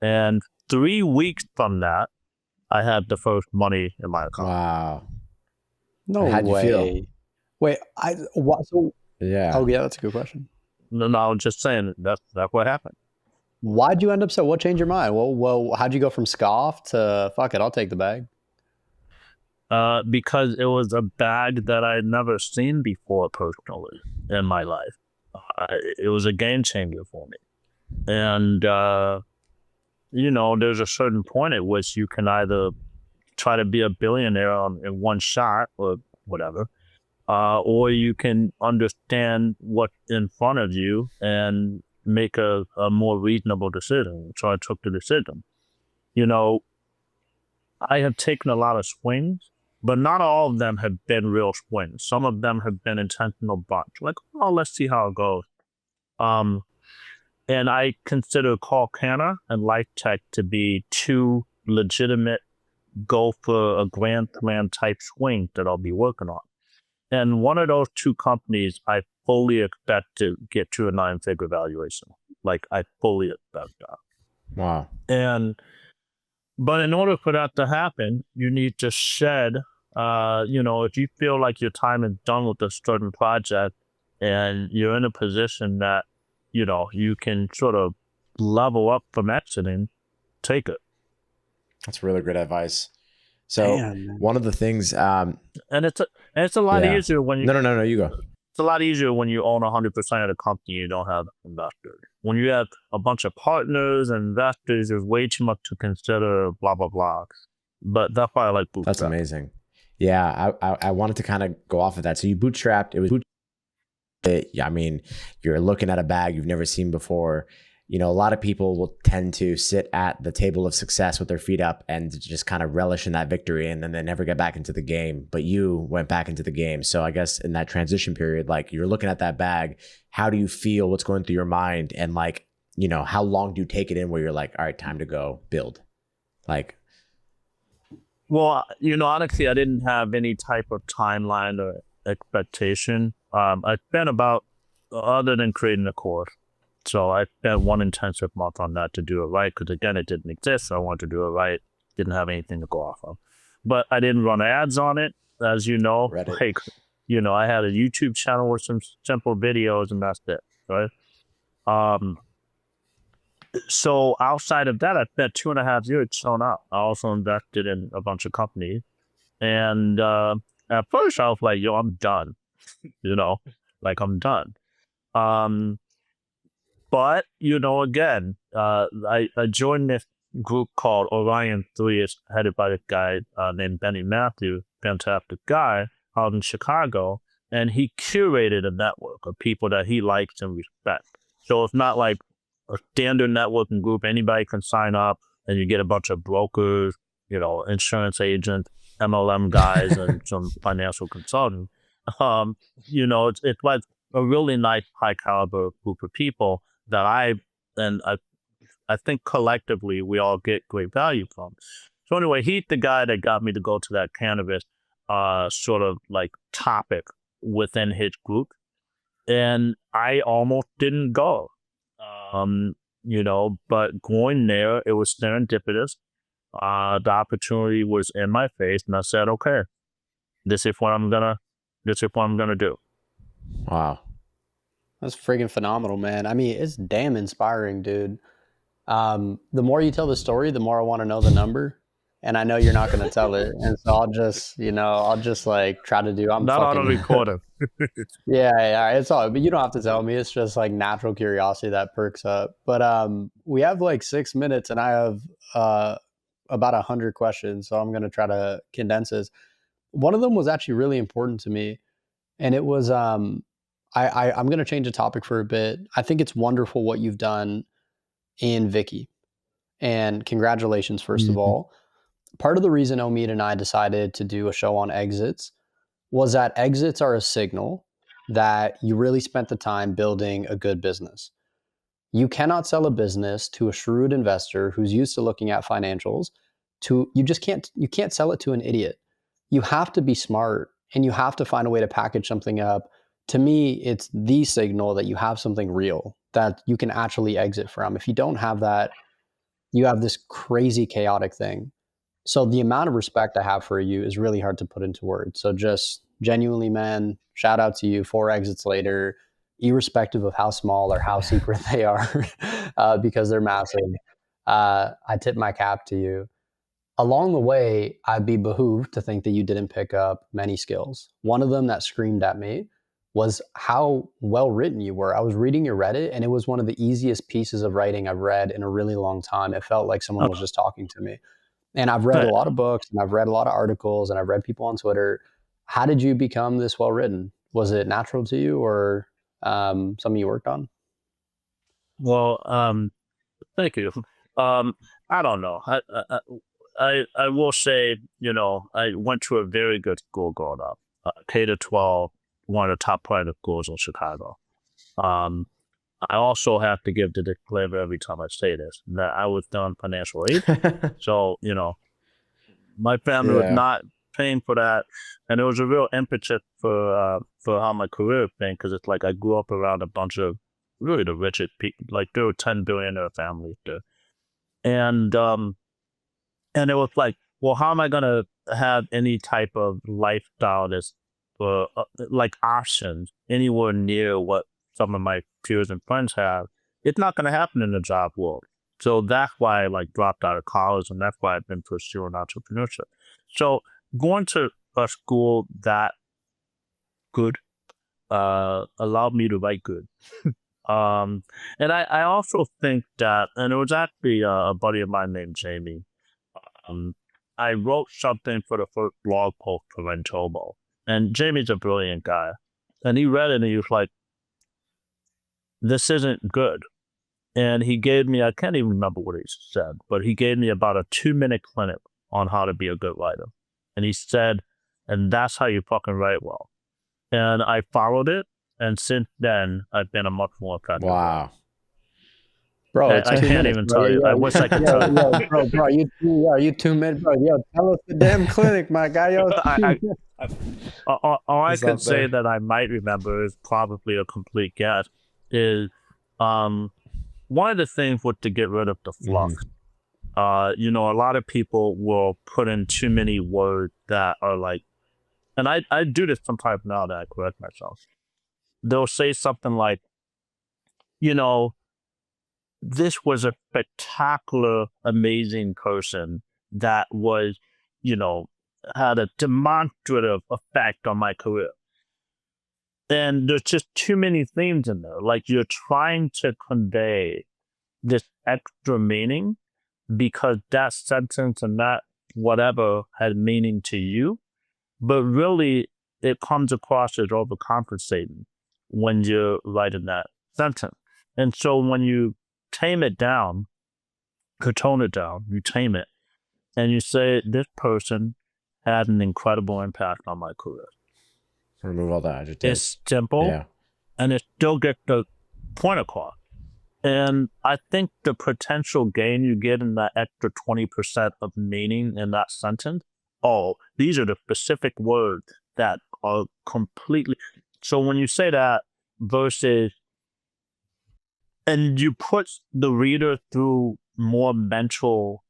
And 3 weeks from that, I had the first money in my account. Wow. No How'd you way. feel? Wait, Yeah. Oh, yeah, that's a good question. No, I'm just saying that's what happened. Why'd you end up what changed your mind? Well, how'd you go from scoff to fuck it, I'll take the bag? Because it was a bag that I had never seen before personally in my life. It was a game changer for me. And, there's a certain point at which you can either try to be a billionaire in one shot or whatever, or you can understand what's in front of you and make a more reasonable decision. So I took the decision. I have taken a lot of swings, but not all of them have been real swings. Some of them have been intentional bunch. Like, let's see how it goes. And I consider Call Canna and Life Tech to be two legitimate go for a grand plan type swing that I'll be working on. And one of those two companies, I fully expect to get to a 9-figure valuation. Like, I fully expect that. Wow. But in order for that to happen, you need to shed, if you feel like your time is done with a certain project and you're in a position that, you can sort of level up from exiting, take it. That's really good advice. So one of the things, and it's a lot easier when you. No, you go. It's a lot easier when you own 100% of the company. You don't have investors. When you have a bunch of partners and investors, there's way too much to consider. Blah blah blah. But that's why I like bootstrap. That's amazing. Yeah, I wanted to kind of go off of that. So you bootstrapped. I mean, you're looking at a bag you've never seen before. you know, a lot of people will tend to sit at the table of success with their feet up and just kind of relish in that victory, and then they never get back into the game. But you went back into the game. So I guess in that transition period, like you're looking at that bag, how do you feel? What's going through your mind? And like, you know, how long do you take it in where you're like, all right, time to go build? Like, well, you know, honestly, I didn't have any type of timeline or expectation. I spent about, other than creating a course, so I spent one intensive month on that to do it right, because again, it didn't exist, so I wanted to do it right. Didn't have anything to go off of. But I didn't run ads on it, as you know. Reddit. Like, you know, I had a YouTube channel with some simple videos, and that's it, right? So outside of that, I spent 2.5 years showing up. I also invested in a bunch of companies. And at first I was like, yo, I'm done. You know, like I'm done. But, you know, again, I joined this group called Orion 3. It's headed by this guy named Benny Matthew, fantastic guy out in Chicago. And he curated a network of people that he likes and respects. So it's not like a standard networking group. Anybody can sign up and you get a bunch of brokers, you know, insurance agents, MLM guys, and some financial consultants. You know, it's like a really nice high caliber group of people that I think collectively we all get great value from. So anyway, he's the guy that got me to go to that cannabis sort of like topic within his group. And I almost didn't go. You know, but going there, it was serendipitous. The opportunity was in my face, and I said, okay, this is what I'm gonna do. Wow. That's freaking phenomenal, man. I mean, it's damn inspiring, dude. The more you tell the story, the more I want to know the number. And I know you're not going to tell it. And so I'll just like try to do, I'm not fucking... on a recorder. Yeah, it's all, but you don't have to tell me. It's just like natural curiosity that perks up. But we have like 6 minutes and I have about 100 questions. So I'm going to try to condense this. One of them was actually really important to me. And it was, I'm going to change the topic for a bit. I think it's wonderful what you've done in Vicky. And congratulations, first of all. Part of the reason Omid and I decided to do a show on exits was that exits are a signal that you really spent the time building a good business. You cannot sell a business to a shrewd investor who's used to looking at financials. You can't sell it to an idiot. You have to be smart and you have to find a way to package something up. To me, it's the signal that you have something real that you can actually exit from. If you don't have that, you have this crazy chaotic thing. So the amount of respect I have for you is really hard to put into words. So just genuinely, man, shout out to you 4 exits later, irrespective of how small or how secret they are, because they're massive. I tip my cap to you. Along the way, I'd be behooved to think that you didn't pick up many skills. One of them that screamed at me was how well written you were. I was reading your Reddit and it was one of the easiest pieces of writing I've read in a really long time. It felt like someone was just talking to me. And I've read a lot of books and I've read a lot of articles and I've read people on Twitter. How did you become this well written? Was it natural to you or something you worked on? Well, thank you. I don't know. I will say, you know, I went to a very good school growing up. K-12, one of the top private schools in Chicago. I also have to give the disclaimer every time I say this, that I was done financial aid. So, you know, my family was not paying for that. And it was a real impetus for how my career been, because it's like I grew up around a bunch of really the richest people, like there were 10 billionaire families there. And it was like, well, how am I going to have any type of lifestyle that's like options anywhere near what some of my peers and friends have? It's not going to happen in the job world. So that's why I like dropped out of college, and that's why I've been pursuing entrepreneurship. So going to a school that good allowed me to write good. And I also think that, and it was actually a buddy of mine named Jamie. I wrote something for the first blog post for Rentobo, and Jamie's a brilliant guy. And he read it and he was like, this isn't good. And he gave me, I can't even remember what he said, but he gave me about a 2-minute clinic on how to be a good writer. And he said, and that's how you fucking write well. And I followed it. And since then, I've been a much more effective writer. Wow. Bro, it's I 2 can't minutes, even bro. tell you. I wish I could tell you. Bro, you 2 minutes, bro. Yo, tell us the damn clinic, my guy. Yo, all I It's could up say there. that I might remember is probably a complete guess. Is one of the things was to get rid of the fluff. A lot of people will put in too many words that are like, and I do this sometimes now that I correct myself. They'll say something like, this was a spectacular, amazing person that was, had a demonstrative effect on my career. And there's just too many themes in there. Like you're trying to convey this extra meaning because that sentence and that whatever had meaning to you, but really it comes across as overcompensating when you're writing that sentence. And so when you tame it down, could tone it down, you tame it, and you say, this person had an incredible impact on my career. Remove all the adjectives. It's simple, Yeah. and it still gets the point across. And I think the potential gain you get in that extra 20% of meaning in that sentence, these are the specific words that are completely... So when you say that versus... And you put the reader through more mental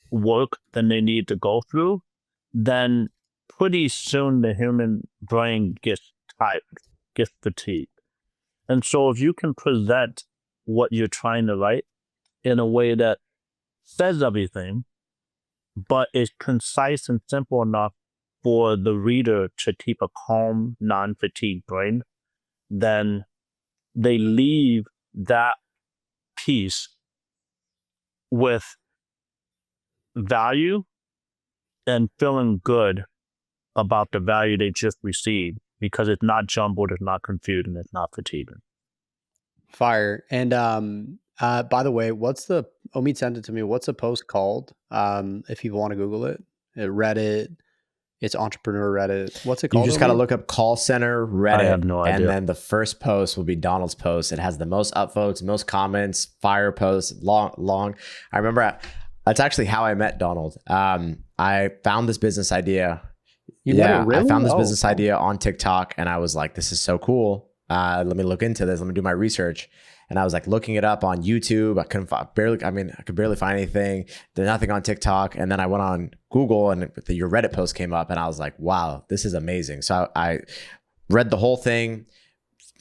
work than they need to go through, then pretty soon the human brain gets tired, gets fatigued. And so if you can present what you're trying to write in a way that says everything, but is concise and simple enough for the reader to keep a calm, non-fatigued brain, then they leave that piece with value and feeling good about the value they just received because it's not jumbled, it's not confused, and it's not fatiguing. Fire. And by the way, Omid sent it to me. What's the post called? If people want to Google it, Reddit, it's entrepreneur Reddit. What's it called? You just got to look up call center Reddit. I have no idea. And then the first post will be Donald's post. It has the most upvotes, most comments, fire posts, long. I remember that's actually how I met Donald. I found this business idea. Really? I found this business idea on TikTok and I was like, this is so cool. Let me look into this. Let me do my research. And I was like looking it up on YouTube. I could barely find anything. There's nothing on TikTok. And then I went on Google and your Reddit post came up and I was like, wow, this is amazing. So I read the whole thing,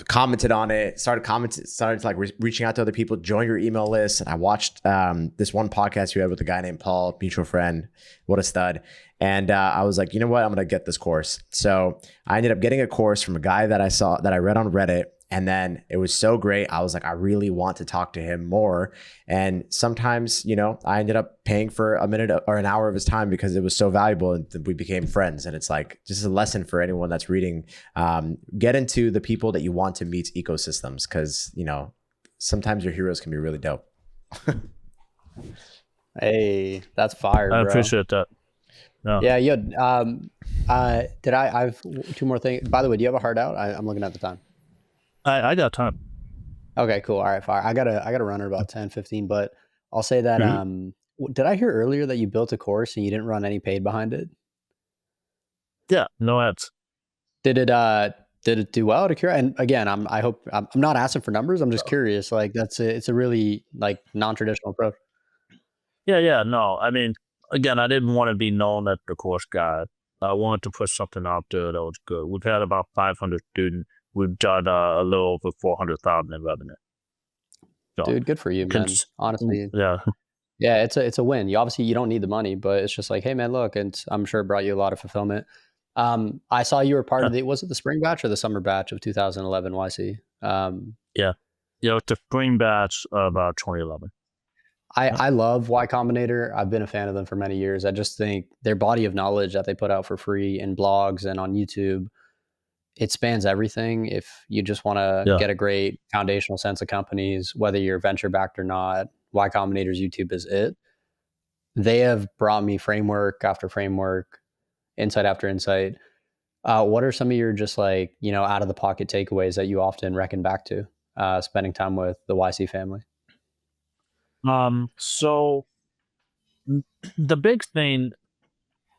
commented on it, started like reaching out to other people, join your email list. And I watched this one podcast you had with a guy named Paul, mutual friend. What a stud. And I was like, you know what? I'm going to get this course. So I ended up getting a course from a guy that I read on Reddit. And then it was so great. I was like, I really want to talk to him more. And sometimes, I ended up paying for a minute or an hour of his time because it was so valuable and we became friends. And it's like just a lesson for anyone that's reading. Get into the people that you want to meet ecosystems because, sometimes your heroes can be really dope. Hey, that's fire, bro. I appreciate that. No. Yeah. I've two more things. By the way, do you have a heart out? I'm looking at the time. I got time. Okay, cool. All right, fire. I gotta run at about 10, 15, but I'll say that, did I hear earlier that you built a course and you didn't run any paid behind it? Yeah, no ads. Did it do well to cure? And again, I'm not asking for numbers. I'm just curious. Like it's a really like non-traditional approach. Yeah. No, I mean, again, I didn't want to be known as the course guy. I wanted to put something out there that was good. We've had about 500 students. We've done a little over 400,000 in revenue. So, dude, good for you, man. Honestly, yeah, it's a win. You don't need the money, but it's just like, hey, man, look, and I'm sure it brought you a lot of fulfillment. I saw you were part of was it the spring batch or the summer batch of 2011 YC? Yeah, it's the spring batch of 2011. I love Y Combinator. I've been a fan of them for many years. I just think their body of knowledge that they put out for free in blogs and on YouTube it spans everything. If you just want to get a great foundational sense of companies, whether you're venture backed or not, Y Combinator's YouTube is it. They have brought me framework after framework, insight after insight. What are some of your just like, out of the pocket takeaways that you often reckon back to spending time with the YC family? So the big thing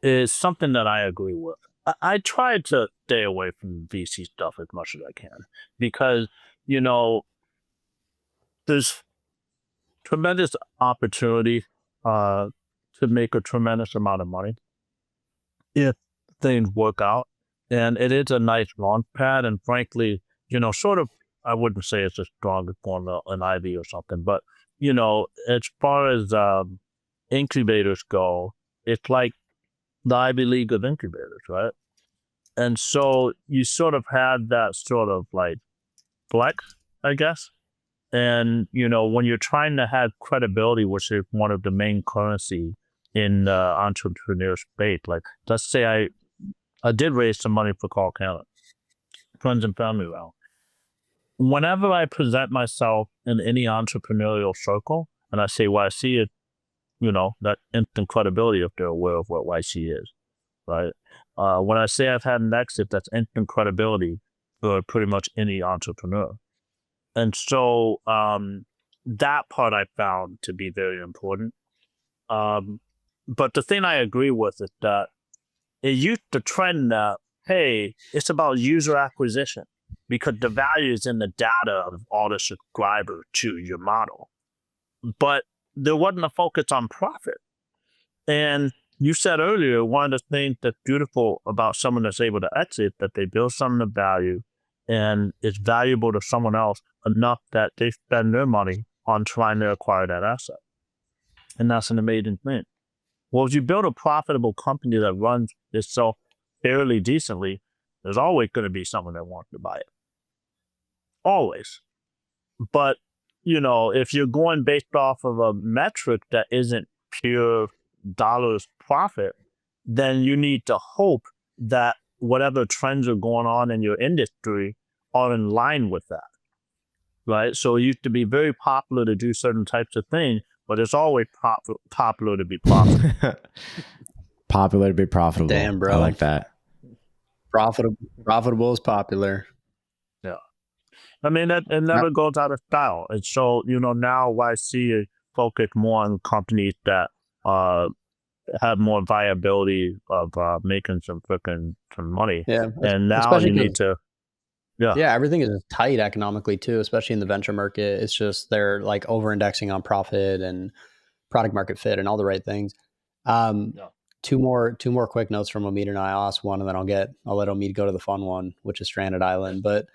is something that I agree with. I try to stay away from VC stuff as much as I can because, there's tremendous opportunity to make a tremendous amount of money if things work out. And it is a nice launch pad. And frankly, sort of, I wouldn't say it's as strong as going to an Ivy or something, but, as far as incubators go, it's like the Ivy League of incubators, right? And so you sort of had that sort of like flex, I guess. And, when you're trying to have credibility, which is one of the main currency in the entrepreneur space, like let's say I did raise some money for Call Canada, friends and family round. Whenever I present myself in any entrepreneurial circle and I say YC, it, that instant credibility if they're aware of what YC is, right? When I say I've had an exit, that's instant credibility for pretty much any entrepreneur. And so that part I found to be very important. But the thing I agree with is that it used to trend that, hey, it's about user acquisition because the value is in the data of all the subscribers to your model. But there wasn't a focus on profit. And you said earlier, one of the things that's beautiful about someone that's able to exit, that they build something of value and it's valuable to someone else enough that they spend their money on trying to acquire that asset. And that's an amazing thing. Well, if you build a profitable company that runs itself fairly decently, there's always going to be someone that wants to buy it. Always. But, if you're going based off of a metric that isn't pure dollars profit, then you need to hope that whatever trends are going on in your industry are in line with that, right? So it used to be very popular to do certain types of things, but it's always popular to be profitable. Popular to be profitable. Damn, bro. I like that. Profitable is popular. Yeah. I mean, it never goes out of style. And so, now YC focus more on companies that have more viability of making some money. Yeah. And now you need to, yeah, everything is tight economically too, especially in the venture market. It's just they're like over-indexing on profit and product market fit and all the right things. Two more quick notes from Omid and I'll ask one and then I'll let Omid go to the fun one, which is Stranded Island. But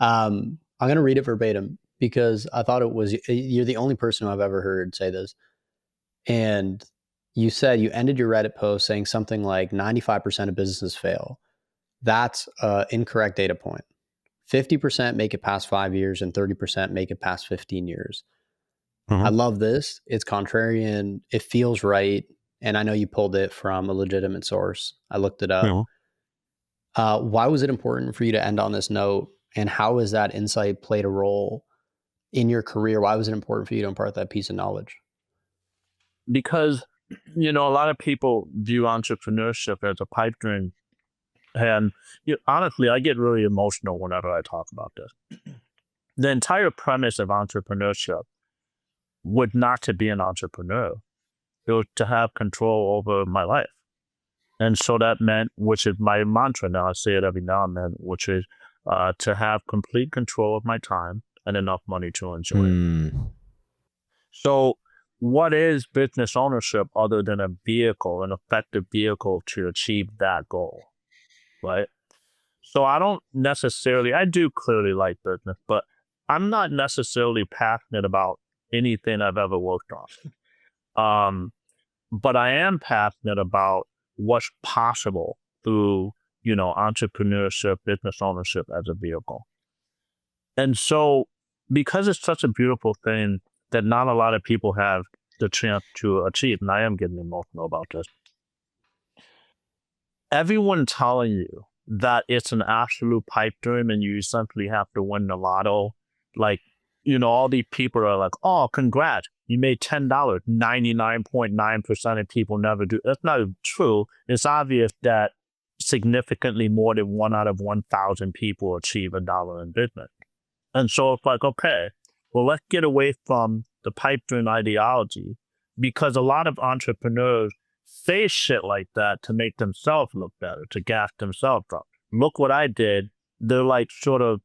I'm going to read it verbatim because I thought you're the only person who I've ever heard say this. And you said you ended your Reddit post saying something like 95% of businesses fail. That's an incorrect data point. 50% make it past 5 years and 30% make it past 15 years. I love this. It's contrarian. It feels right. And I know you pulled it from a legitimate source. I looked it up. Why was it important for you to end on this note? And how has that insight played a role in your career? Why was it important for you to impart that piece of knowledge? Because, a lot of people view entrepreneurship as a pipe dream. And honestly, I get really emotional whenever I talk about this. The entire premise of entrepreneurship would not to be an entrepreneur. It was to have control over my life. And so that meant, which is my mantra now, I say it every now and then, which is to have complete control of my time and enough money to enjoy it. So what is business ownership other than a vehicle, an effective vehicle to achieve that goal, right? So I do clearly like business, but I'm not necessarily passionate about anything I've ever worked on. But I am passionate about what's possible through, entrepreneurship, business ownership as a vehicle. And so because it's such a beautiful thing that not a lot of people have the chance to achieve, and I am getting emotional about this, everyone telling you that it's an absolute pipe dream and you essentially have to win the lotto. Like, you know, all these people are like, oh, congrats, you made $10. 99.9% of people never do. That's not true. It's obvious that significantly more than 1 out of 1,000 people achieve $1 in business. And so it's like, okay, well, let's get away from the pipe dream ideology, because a lot of entrepreneurs say shit like that to make themselves look better, to gas themselves up. Look what I did. They're like sort of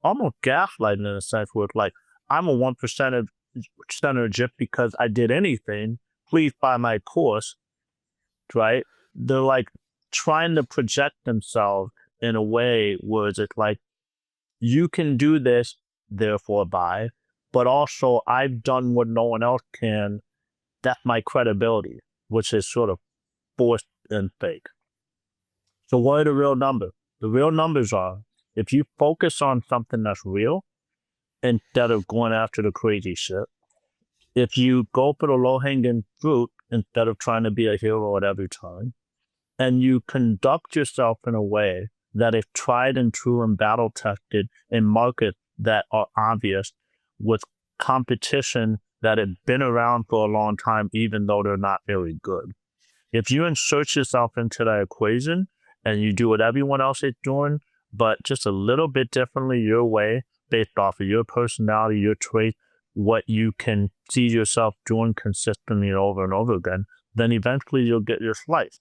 almost gaslighting in a sense where it's like, I'm a 1% just because I did anything. Please buy my course, right? They're like trying to project themselves in a way where it's like, you can do this, therefore buy. But also, I've done what no one else can. That's my credibility, which is sort of forced and fake. So what are the real numbers? The real numbers are, if you focus on something that's real instead of going after the crazy shit, if you go for the low-hanging fruit instead of trying to be a hero at every time, and you conduct yourself in a way that is tried and true and battle-tested in markets that are obvious, with competition that had been around for a long time, even though they're not very good. If you insert yourself into that equation and you do what everyone else is doing, but just a little bit differently your way, based off of your personality, your traits, what you can see yourself doing consistently over and over again, then eventually you'll get your slice.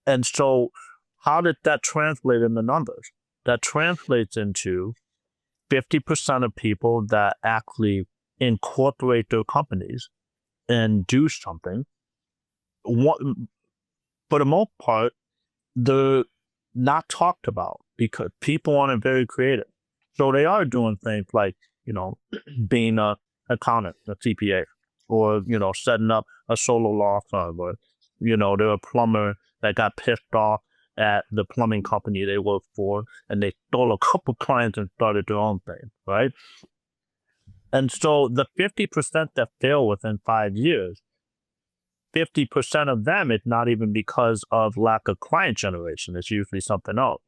And so how did that translate in the numbers? That translates into 50% of people that actually incorporate their companies and do something. For the most part, they're not talked about because people aren't very creative. So they are doing things like, you know, being an accountant, a CPA, or, you know, setting up a solo law firm, or, you know, they're a plumber that got pissed off at the plumbing company they worked for, and they stole a couple clients and started their own thing, right? And so the 50% that fail within 5 years, 50% of them, it's not even because of lack of client generation. It's usually something else.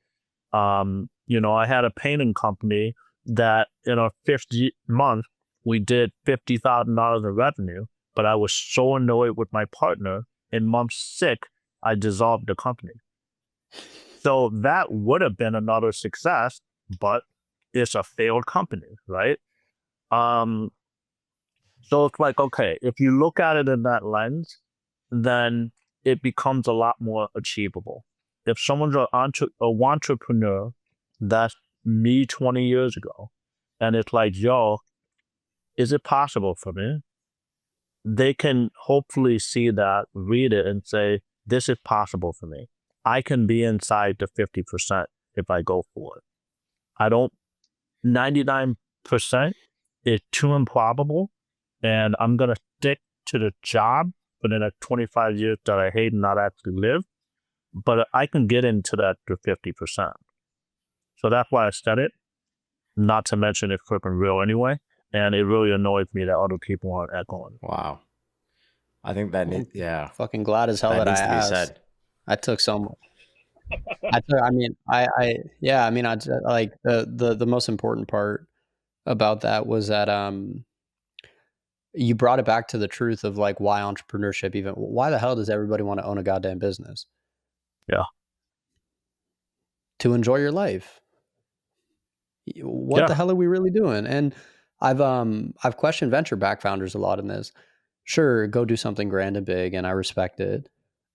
You know, I had a painting company that in our 5th month, we did $50,000 in revenue, but I was so annoyed with my partner. In month 6, I dissolved the company. So that would have been another success, but it's a failed company, right? So it's like, okay, if you look at it in that lens, then it becomes a lot more achievable. If someone's an entrepreneur, that's me 20 years ago, and it's like, yo, is it possible for me? They can hopefully see that, read it, and say, this is possible for me. I can be inside the 50% if I go for it. 99% is too improbable, and I'm going to stick to the job for the next 25 years that I hate and not actually live, but I can get into that to 50%. So that's why I said it, not to mention it's flipping real anyway, and it really annoys me that other people aren't echoing. Wow. I think that, yeah. Fucking glad as hell that needs I to be asked. said. I took so much. Like the most important part about that was that you brought it back to the truth of like why entrepreneurship, even why the hell does everybody want to own a goddamn business? Yeah. To enjoy your life. What the hell are we really doing? And I've questioned venture-backed founders a lot in this. Sure, go do something grand and big, and I respect it.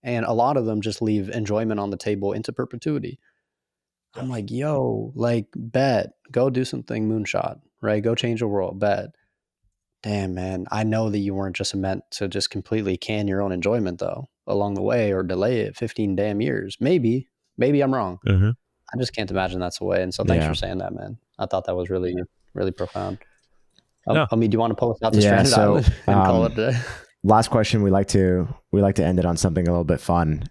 And a lot of them just leave enjoyment on the table into perpetuity. I'm like, yo, like, bet, go do something moonshot, right? Go change the world, bet. Damn, man, I know that you weren't just meant to just completely can your own enjoyment, though, along the way, or delay it 15 damn years. Maybe I'm wrong. Mm-hmm. I just can't imagine that's the way. And so thanks for saying that, man. I thought that was really, really profound. I mean, do you want to pull us out to Stranded Island and call it a day? Last question. We like to end it on something a little bit fun,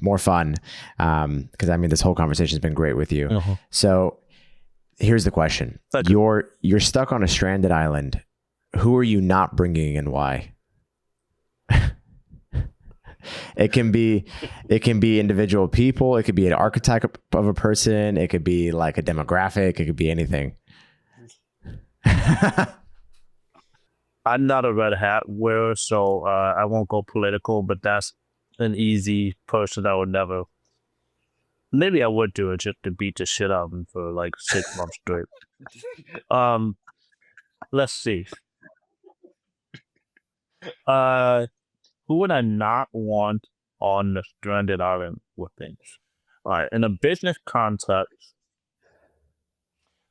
more fun. Because I mean, this whole conversation has been great with you. Uh-huh. So here's the question: you're stuck on a stranded island. Who are you not bringing and why? It can be individual people. It could be an archetype of a person. It could be like a demographic. It could be anything. I'm not a red hat wearer, so I won't go political, but that's an easy person I would never. Maybe I would do it just to beat the shit out of him for like 6 months straight. Let's see. Who would I not want on the stranded island with things? All right, in a business context,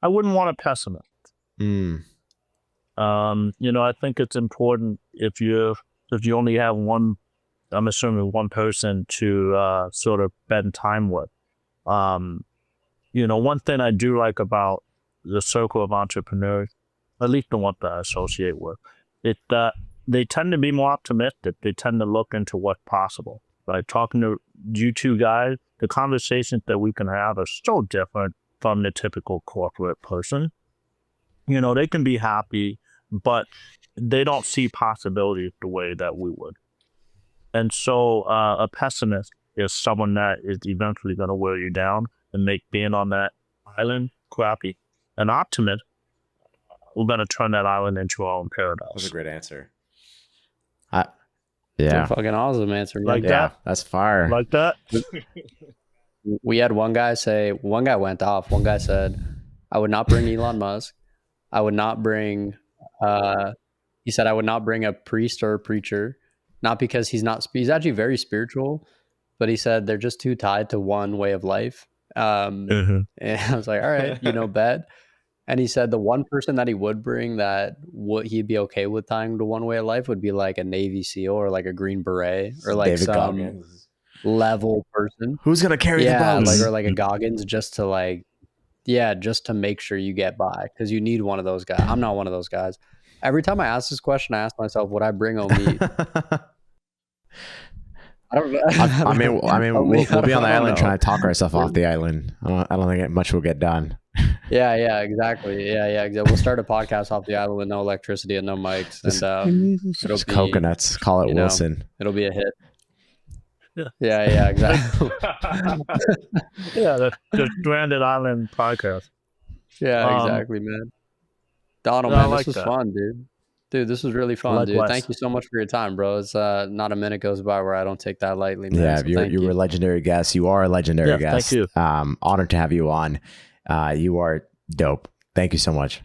I wouldn't want a pessimist. I think it's important if you only have one, I'm assuming one person to sort of spend time with. One thing I do like about the circle of entrepreneurs, at least the ones that I associate with, is that they tend to be more optimistic. They tend to look into what's possible. Like talking to you two guys, the conversations that we can have are so different from the typical corporate person. They can be happy, but they don't see possibilities the way that we would. And so a pessimist is someone that is eventually going to wear you down and make being on that island crappy. An optimist, we're going to turn that island into our own paradise. That was a great answer. Yeah. Fucking awesome answer. Man. Like that? That's fire. Like that? We had one guy went off. One guy said, I would not bring Elon Musk. I would not bring, he said, I would not bring a priest or a preacher. Not because he's actually very spiritual, but he said they're just too tied to one way of life. And I was like, all right, bet. And he said the one person that he would bring that he'd be okay with tying to one way of life would be like a Navy SEAL or like a Green Beret or like David some Goggins. Level person. Who's going to carry the boats? Or like a Goggins just to make sure you get by, because you need one of those guys. I'm not one of those guys. Every time I ask this question, I ask myself, would I bring Omid? I don't know. I mean, we'll be on the island trying to talk ourselves off the island. I don't think much will get done. Yeah, exactly. Yeah, exactly. We'll start a podcast off the island with no electricity and no mics, and it'll be coconuts. Call it Wilson. It'll be a hit. Yeah, exactly. the Stranded Island podcast. Yeah, exactly, man. Donald, man, this was fun, dude. Dude, this was really fun, dude. Thank you so much for your time, bro. It's not a minute goes by where I don't take that lightly, man. Yeah, so you were a legendary guest. You are a legendary guest. Thank you. Honored to have you on. You are dope. Thank you so much.